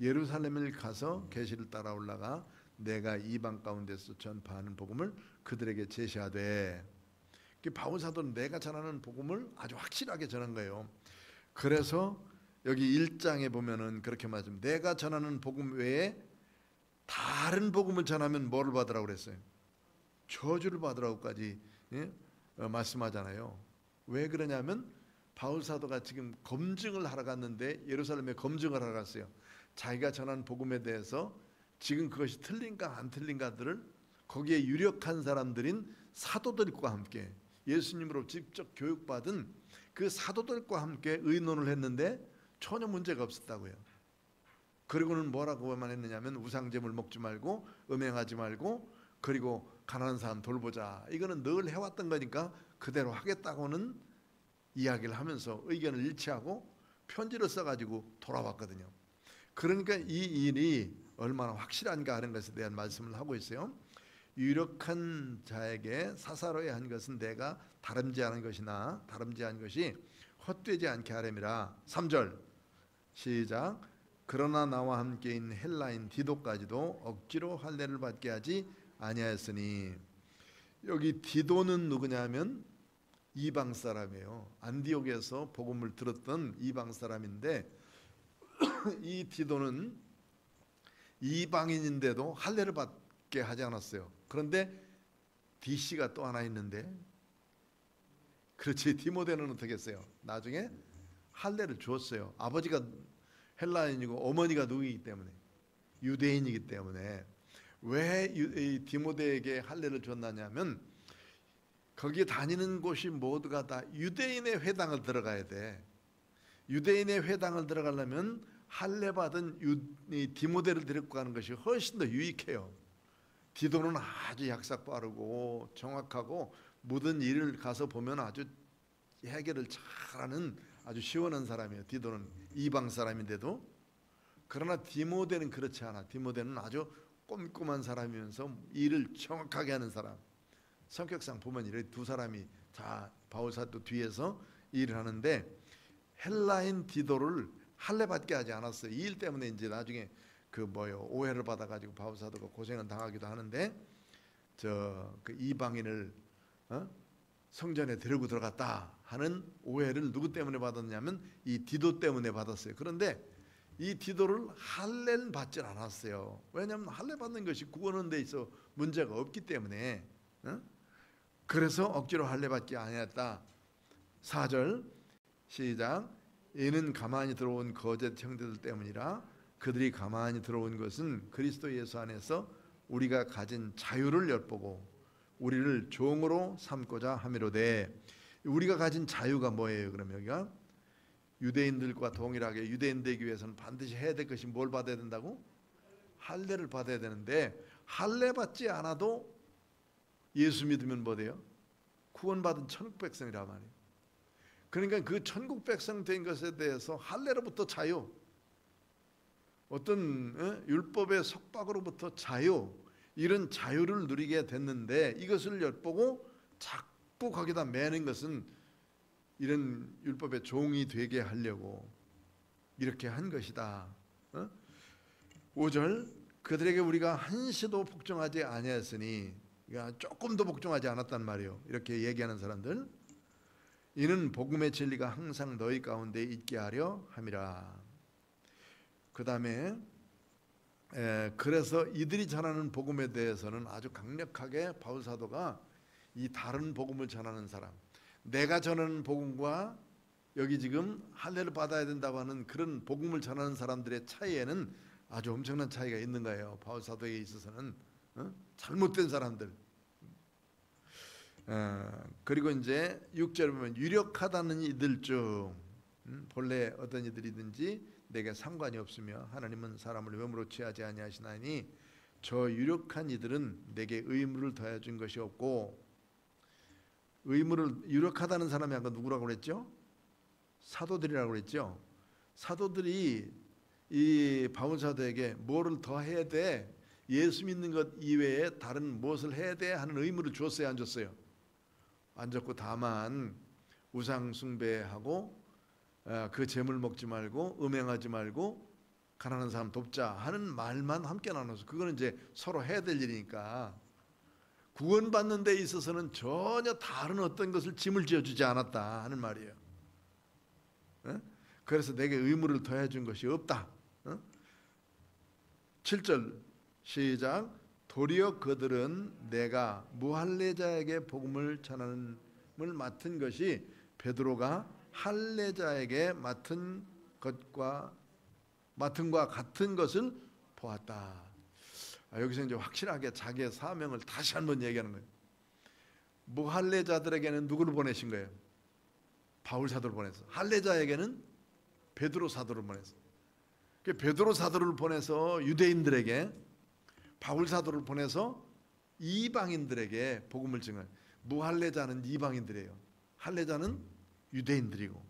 A: 예루살렘을 가서 계시를 따라 올라가 내가 이방 가운데서 전파하는 복음을 그들에게 제시하되, 바울 사도는 내가 전하는 복음을 아주 확실하게 전한 거예요. 그래서 여기 1장에 보면은 그렇게 말씀, 내가 전하는 복음 외에 다른 복음을 전하면 뭐를 받으라고 그랬어요? 저주를 받으라고까지 말씀하잖아요. 왜 그러냐면 바울 사도가 지금 검증을 하러 갔는데 예루살렘에 검증을 하러 갔어요. 자기가 전한 복음에 대해서 지금 그것이 틀린가 안 틀린가들을 거기에 유력한 사람들인 사도들과 함께 예수님으로 직접 교육받은 그 사도들과 함께 의논을 했는데 전혀 문제가 없었다고요. 그리고는 뭐라고만 했느냐면 우상제물 먹지 말고 음행하지 말고 그리고 가난한 사람 돌보자. 이거는 늘 해왔던 거니까 그대로 하겠다고는 이야기를 하면서 의견을 일치하고 편지를 써가지고 돌아왔거든요. 그러니까 이 일이 얼마나 확실한가 하는 것에 대한 말씀을 하고 있어요. 유력한 자에게 사사로이 한 것은 내가 다름질하는 것이나 다름질한 것이 헛되지 않게 하렴이라. 3절 시작. 그러나 나와 함께 있는 헬라인 디도까지도 억지로 할례를 받게 하지 아니하였으니. 여기 디도는 누구냐면 이방 사람이에요. 안디옥에서 복음을 들었던 이방 사람인데 이 디도는 이방인인데도 할례를 받게 하지 않았어요. 그런데 DC가 또 하나 있는데, 그렇지, 디모데는 어떻게 했어요? 나중에 할례를 주었어요. 아버지가 헬라인이고 어머니가 누구이기 때문에, 유대인이기 때문에. 왜 디모데에게 할례를 줬느냐면 거기에 다니는 곳이 모두가 다 유대인의 회당을 들어가야 돼. 유대인의 회당을 들어가려면 할례 받은 디모데를 데리고 가는 것이 훨씬 더 유익해요. 디도는 아주 약삭 빠르고 정확하고 모든 일을 가서 보면 아주 해결을 잘하는 아주 시원한 사람이에요. 디도는 이방 사람인데도. 그러나 디모데는 그렇지 않아. 디모데는 아주 꼼꼼한 사람이면서 일을 정확하게 하는 사람. 성격상 보면 이렇게 두 사람이 다 바울 사도 뒤에서 일을 하는데 헬라인 디도를 할례 받게 하지 않았어요. 이 일 때문에 이제 나중에 오해를 받아가지고 바울 사도가 고생을 당하기도 하는데, 그 이방인을 성전에 데리고 들어갔다 하는 오해를 누구 때문에 받았냐면 이 디도 때문에 받았어요. 그런데 이 디도를 할례는 받지 않았어요. 왜냐하면 할례 받는 것이 구원하는 데 있어 문제가 없기 때문에. 그래서 억지로 할례 받지 아니했다. 4절 시작. 이는 가만히 들어온 거짓 형제들 때문이라. 그들이 가만히 들어온 것은 그리스도 예수 안에서 우리가 가진 자유를 엿보고 우리를 종으로 삼고자 함이로되. 우리가 가진 자유가 뭐예요? 그럼 여기가 유대인들과 동일하게 유대인 되기 위해서는 반드시 해야 될 것이 뭘 받아야 된다고? 할례를 받아야 되는데 할례 받지 않아도 예수 믿으면 뭐 돼요? 구원받은 천국 백성이란 말이에요. 그러니까 그 천국 백성 된 것에 대해서 할례로부터 자유, 어떤 율법의 속박으로부터 자유, 이런 자유를 누리게 됐는데 이것을 엿보고 자꾸 거기다 매는 것은 이런 율법의 종이 되게 하려고 이렇게 한 것이다. 5절 그들에게 우리가 한시도 복종하지 아니하였으니, 그러니까 조금도 복종하지 않았단 말이에요. 이렇게 얘기하는 사람들, 이는 복음의 진리가 항상 너희 가운데 있게 하려 함이라. 그 다음에 그래서 이들이 전하는 복음에 대해서는 아주 강력하게 바울 사도가 이 다른 복음을 전하는 사람, 내가 전하는 복음과 여기 지금 할례를 받아야 된다고 하는 그런 복음을 전하는 사람들의 차이에는 아주 엄청난 차이가 있는 거예요. 바울 사도에게 있어서는 잘못된 사람들. 그리고 이제 6절에 보면 유력하다는 이들 중 본래 어떤 이들이든지 내게 상관이 없으며 하나님은 사람을 외모로 취하지 아니하시나니 저 유력한 이들은 내게 의무를 더해 준 것이 없고, 의무를 유력하다는 사람이 아까 누구라고 그랬죠? 사도들이라고 그랬죠. 사도들이 이 바울 사도에게 뭐를 더 해야 돼, 예수 믿는 것 이외에 다른 무엇을 해야 돼 하는 의무를 줬어요, 안 줬어요? 안 줬고, 다만 우상 숭배하고 그 재물 먹지 말고 음행하지 말고 가난한 사람 돕자 하는 말만 함께 나눠서, 그거는 이제 서로 해야 될 일이니까 구원받는 데 있어서는 전혀 다른 어떤 것을 짐을 지어주지 않았다 하는 말이에요. 그래서 내게 의무를 더해 준 것이 없다. 7절 시작. 도리어 그들은 내가 무할례자에게 복음을 전함을 맡은 것이 베드로가 할례자에게 맡은 것과 같은 것을 보았다. 여기서 이제 확실하게 자기의 사명을 다시 한번 얘기하는 거예요. 무할례자들에게는 누구를 보내신 거예요? 바울 사도를 보내서. 할례자에게는 베드로 사도를 보내서. 베드로 사도를 보내서 유대인들에게, 바울 사도를 보내서 이방인들에게 복음을 증언. 무할례자는 이방인들이에요. 할례자는 유대인들이고.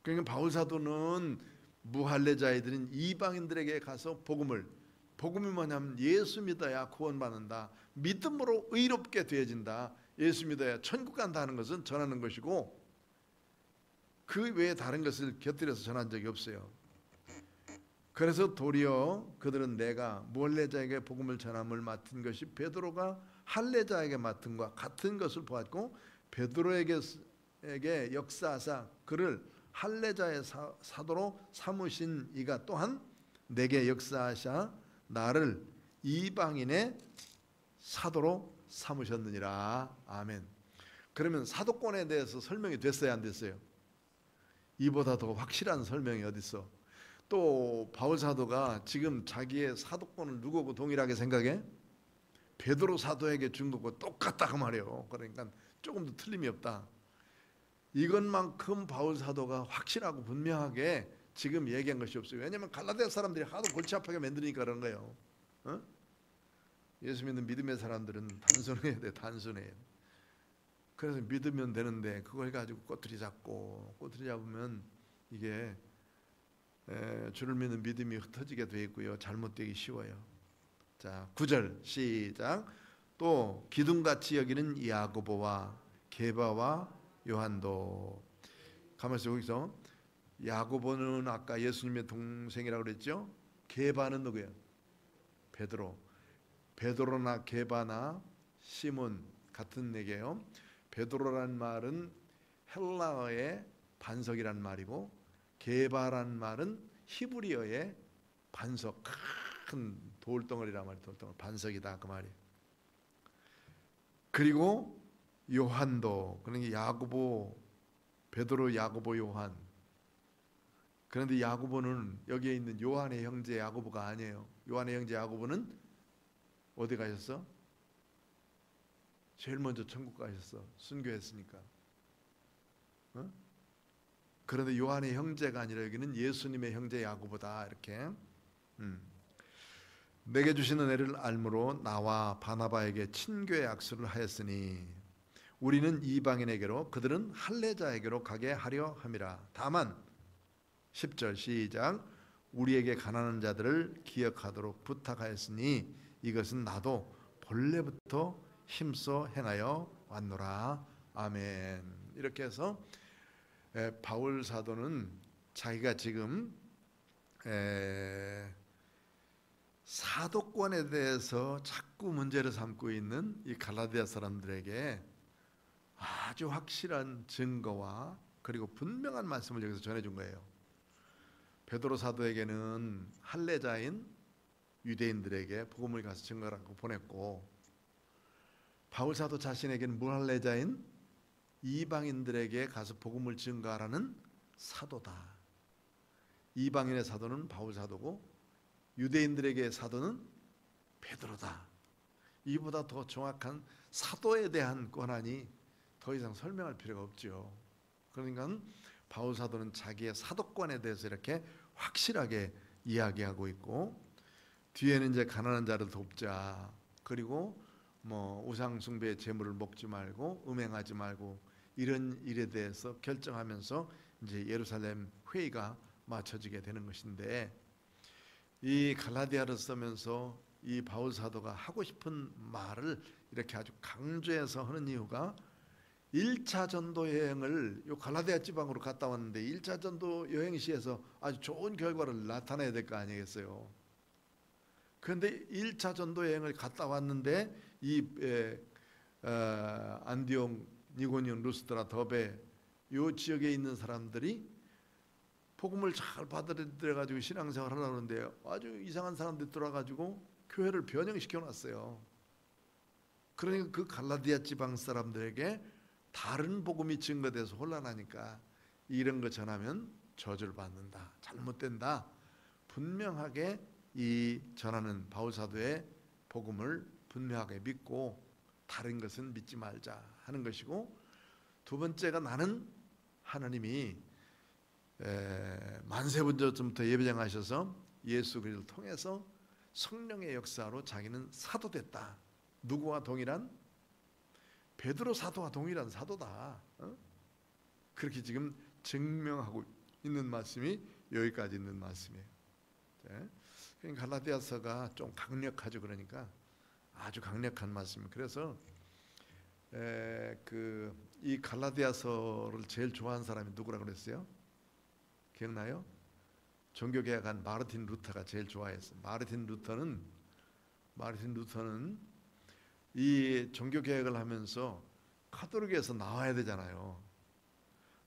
A: 그러니까 바울 사도는 무할례자애들인 이방인들에게 가서 복음이 뭐냐면 예수 믿어야 구원받는다, 믿음으로 의롭게 되어진다, 예수 믿어야 천국 간다 하는 것은 전하는 것이고, 그 외에 다른 것을 곁들여서 전한 적이 없어요. 그래서 도리어 그들은 내가 무할례자에게 복음을 전함을 맡은 것이 베드로가 할례자에게 맡은 것과 같은 것을 보았고, 베드로에게 역사하사 그를 할례자의 사도로 삼으신 이가 또한 내게 역사하사 나를 이방인의 사도로 삼으셨느니라. 아멘. 그러면 사도권에 대해서 설명이 됐어요, 안 됐어요? 이보다 더 확실한 설명이 어디 있어? 또 바울 사도가 지금 자기의 사도권을 누구하고 동일하게 생각해? 베드로 사도에게 준 거고 똑같다 그 말이에요. 그러니까 조금도 틀림이 없다. 이것만큼 바울 사도가 확실하고 분명하게 지금 얘기한 것이 없어요. 왜냐하면 갈라디아 사람들이 하도 골치 아프게 만드니까 그런 거예요. 예수 믿는 믿음의 사람들은 단순해야 돼, 단순해야 돼. 그래서 믿으면 되는데 그걸 가지고 꼬투리 잡으면 이게 주를 믿는 믿음이 흩어지게 돼 있고요, 잘못되기 쉬워요. 자, 9절 시작. 또 기둥같이 여기는 야고보와 게바와 요한도. 가만있어. 여기서 야고보는 아까 예수님의 동생이라고 그랬죠. 게바는 누구예요? 베드로. 베드로나 게바나 시몬 같은 얘기예요. 베드로란 말은 헬라어의 반석이란 말이고, 게바란 말은 히브리어의 반석, 큰 돌덩어리란 말이에요. 돌덩어리, 반석이다 그 말이에요. 그리고 요한도, 그러니까 야고보, 베드로, 야고보, 요한. 그런데 야고보는 여기에 있는 요한의 형제 야고보가 아니에요. 요한의 형제 야고보는 어디 가셨어? 제일 먼저 천국 가셨어. 순교했으니까. 그런데 요한의 형제가 아니라 여기는 예수님의 형제 야고보다. 이렇게. 내게 주시는 애를 알므로 나와 바나바에게 친교의 약속을 하였으니 우리는 이방인에게로 그들은 할례자에게로 가게 하려 함이라. 다만 10절 시작. 우리에게 가난한 자들을 기억하도록 부탁하였으니 이것은 나도 본래부터 힘써 행하여 왔노라. 아멘. 이렇게 해서 바울 사도는 자기가 지금 사도권에 대해서 자꾸 문제를 삼고 있는 이 갈라디아 사람들에게 아주 확실한 증거와 그리고 분명한 말씀을 여기서 전해준 거예요. 베드로 사도에게는 할례자인 유대인들에게 복음을 가서 증거하라고 보냈고, 바울 사도 자신에게는 무할례자인 이방인들에게 가서 복음을 증거하라는 사도다. 이방인의 사도는 바울 사도고 유대인들에게 사도는 베드로다. 이보다 더 정확한 사도에 대한 권한이 더 이상 설명할 필요가 없죠. 그러니까 바울 사도는 자기의 사도권에 대해서 이렇게 확실하게 이야기하고 있고, 뒤에는 이제 가난한 자를 돕자, 그리고 뭐 우상 숭배의 제물을 먹지 말고 음행하지 말고 이런 일에 대해서 결정하면서 이제 예루살렘 회의가 맞춰지게 되는 것인데, 이 갈라디아를 쓰면서 이 바울 사도가 하고 싶은 말을 이렇게 아주 강조해서 하는 이유가 1차 전도 여행을 요 갈라디아 지방으로 갔다 왔는데 1차 전도 여행 시에서 아주 좋은 결과를 나타내야 될 거 아니겠어요. 그런데 1차 전도 여행을 갔다 왔는데 이 안디옥, 니고니온, 루스드라, 더베 요 지역에 있는 사람들이 복음을 잘 받아들여 가지고 신앙생활 하려고 하는데 아주 이상한 사람들이 들어와가지고 교회를 변형시켜 놨어요. 그러니까 그 갈라디아 지방 사람들에게 다른 복음이 증거돼서 혼란하니까 이런 거 전하면 저주를 받는다, 잘못된다, 분명하게 이 전하는 바울 사도의 복음을 분명하게 믿고 다른 것은 믿지 말자 하는 것이고, 두 번째가 나는 하나님이 만세부터부터 예배장하셔서 예수 그리스도를 통해서 성령의 역사로 자기는 사도됐다. 누구와 동일한? 베드로 사도와 동일한 사도다. 그렇게 지금 증명하고 있는 말씀이 여기까지 있는 말씀이에요. 갈라디아서가 좀 강력하죠. 그러니까 아주 강력한 말씀이에요. 그래서 이 갈라디아서를 제일 좋아하는 사람이 누구라고 그랬어요? 기억나요? 종교개혁한 마르틴 루터가 제일 좋아했어요. 마르틴 루터는 이 종교개혁을 하면서 카톨릭에서 나와야 되잖아요.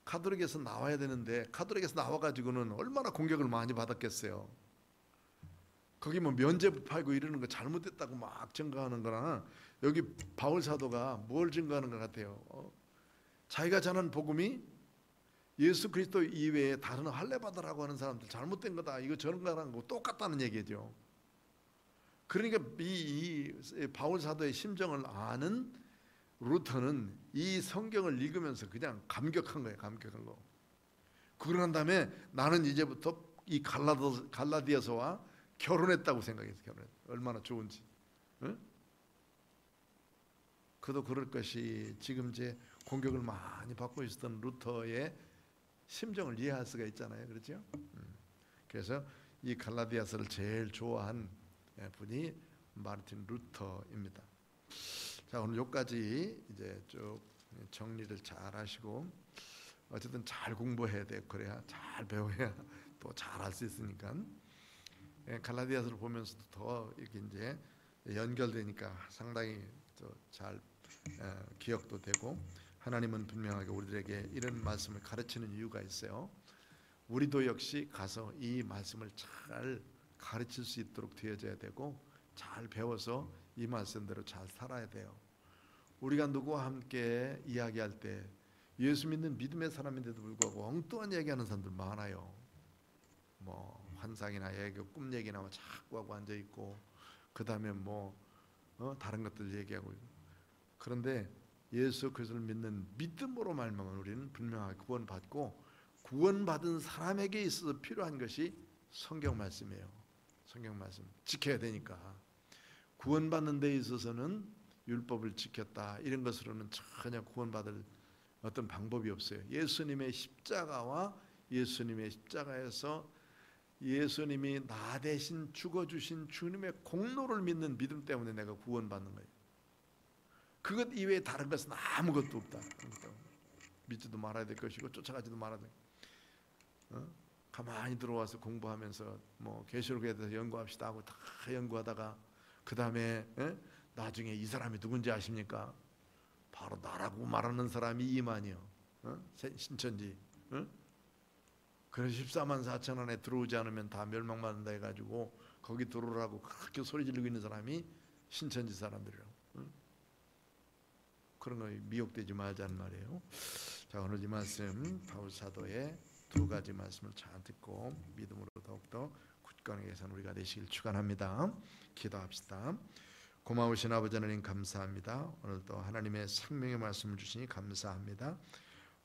A: 카톨릭에서 나와야 되는데 카톨릭에서 나와가지고는 얼마나 공격을 많이 받았겠어요. 거기 뭐 면죄부 팔고 이러는 거 잘못됐다고 막 증거하는 거나, 여기 바울 사도가 뭘 증거하는 것 같아요? 자기가 전한 복음이 예수 그리스도 이외에 다른 할례받으라고 하는 사람들 잘못된 거다, 이거 전거하는 거 똑같다는 얘기죠. 그러니까 이 바울 사도의 심정을 아는 루터는 이 성경을 읽으면서 그냥 감격한 거예요. 감격한 거. 그러고 난 다음에 나는 이제부터 이 갈라디아서와 결혼했다고 생각했어요. 결혼했다. 얼마나 좋은지. 응? 그도 그럴 것이 지금 이제 공격을 많이 받고 있었던 루터의 심정을 이해할 수가 있잖아요. 그렇죠? 그래서 이 갈라디아서를 제일 좋아한 분이 마르틴 루터입니다. 자, 오늘 여기까지 이제 쭉 정리를 잘 하시고, 어쨌든 잘 공부해야 돼요. 그래야 잘 배워야 또 잘 할 수 있으니까. 갈라디아서를 보면서도 더 이렇게 이제 연결되니까 상당히 잘 기억도 되고, 하나님은 분명하게 우리들에게 이런 말씀을 가르치는 이유가 있어요. 우리도 역시 가서 이 말씀을 잘 가르칠 수 있도록 되어져야 되고, 잘 배워서 이 말씀대로 잘 살아야 돼요. 우리가 누구와 함께 이야기할 때 예수 믿는 믿음의 사람인데도 불구하고 엉뚱한 얘기하는 사람들 많아요. 뭐 환상이나 애교, 꿈 얘기나 뭐 자꾸 하고 앉아 있고, 그 다음에 뭐 다른 것들 얘기하고. 그런데 예수 그리스도를 믿는 믿음으로 말미암아 우리는 분명하게 구원받고, 구원받은 사람에게 있어서 필요한 것이 성경 말씀이에요. 성경 말씀 지켜야 되니까. 구원받는 데 있어서는 율법을 지켰다 이런 것으로는 전혀 구원받을 어떤 방법이 없어요. 예수님의 십자가와 예수님의 십자가에서 예수님이 나 대신 죽어주신 주님의 공로를 믿는 믿음 때문에 내가 구원받는 거예요. 그것 이외에 다른 것은 아무것도 없다. 믿지도 말아야 될 것이고 쫓아가지도 말아야 될 것이고, 가만히 들어와서 공부하면서 뭐 계시록에 대해서 연구합시다 하고 다 연구하다가 그 다음에 나중에 이 사람이 누군지 아십니까? 바로 나라고 말하는 사람이 이만이요. 신천지. 그래서 14만 4천 안에 들어오지 않으면 다 멸망받는다 해가지고 거기 들어오라고 그렇게 소리 지르고 있는 사람이 신천지 사람들이라고. 그런 거 미혹되지 말자는 말이에요. 자, 오늘 이 말씀 바울 사도의 두 가지 말씀을 잘 듣고 믿음으로 더욱더 굳건하게 해서 우리가 되시길 축원합니다. 기도합시다. 고마우신 아버지 하나님 감사합니다. 오늘도 하나님의 생명의 말씀을 주시니 감사합니다.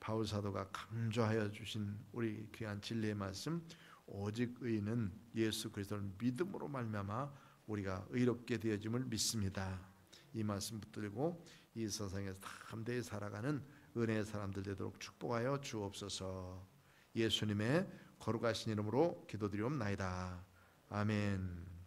A: 바울 사도가 강조하여 주신 우리 귀한 진리의 말씀, 오직 의인은 예수 그리스도를 믿음으로 말미암아 우리가 의롭게 되어짐을 믿습니다. 이 말씀 붙들고 이 세상에서 담대히 살아가는 은혜의 사람들 되도록 축복하여 주옵소서. 예수님의 거룩하신 이름으로 기도드리옵나이다. 아멘.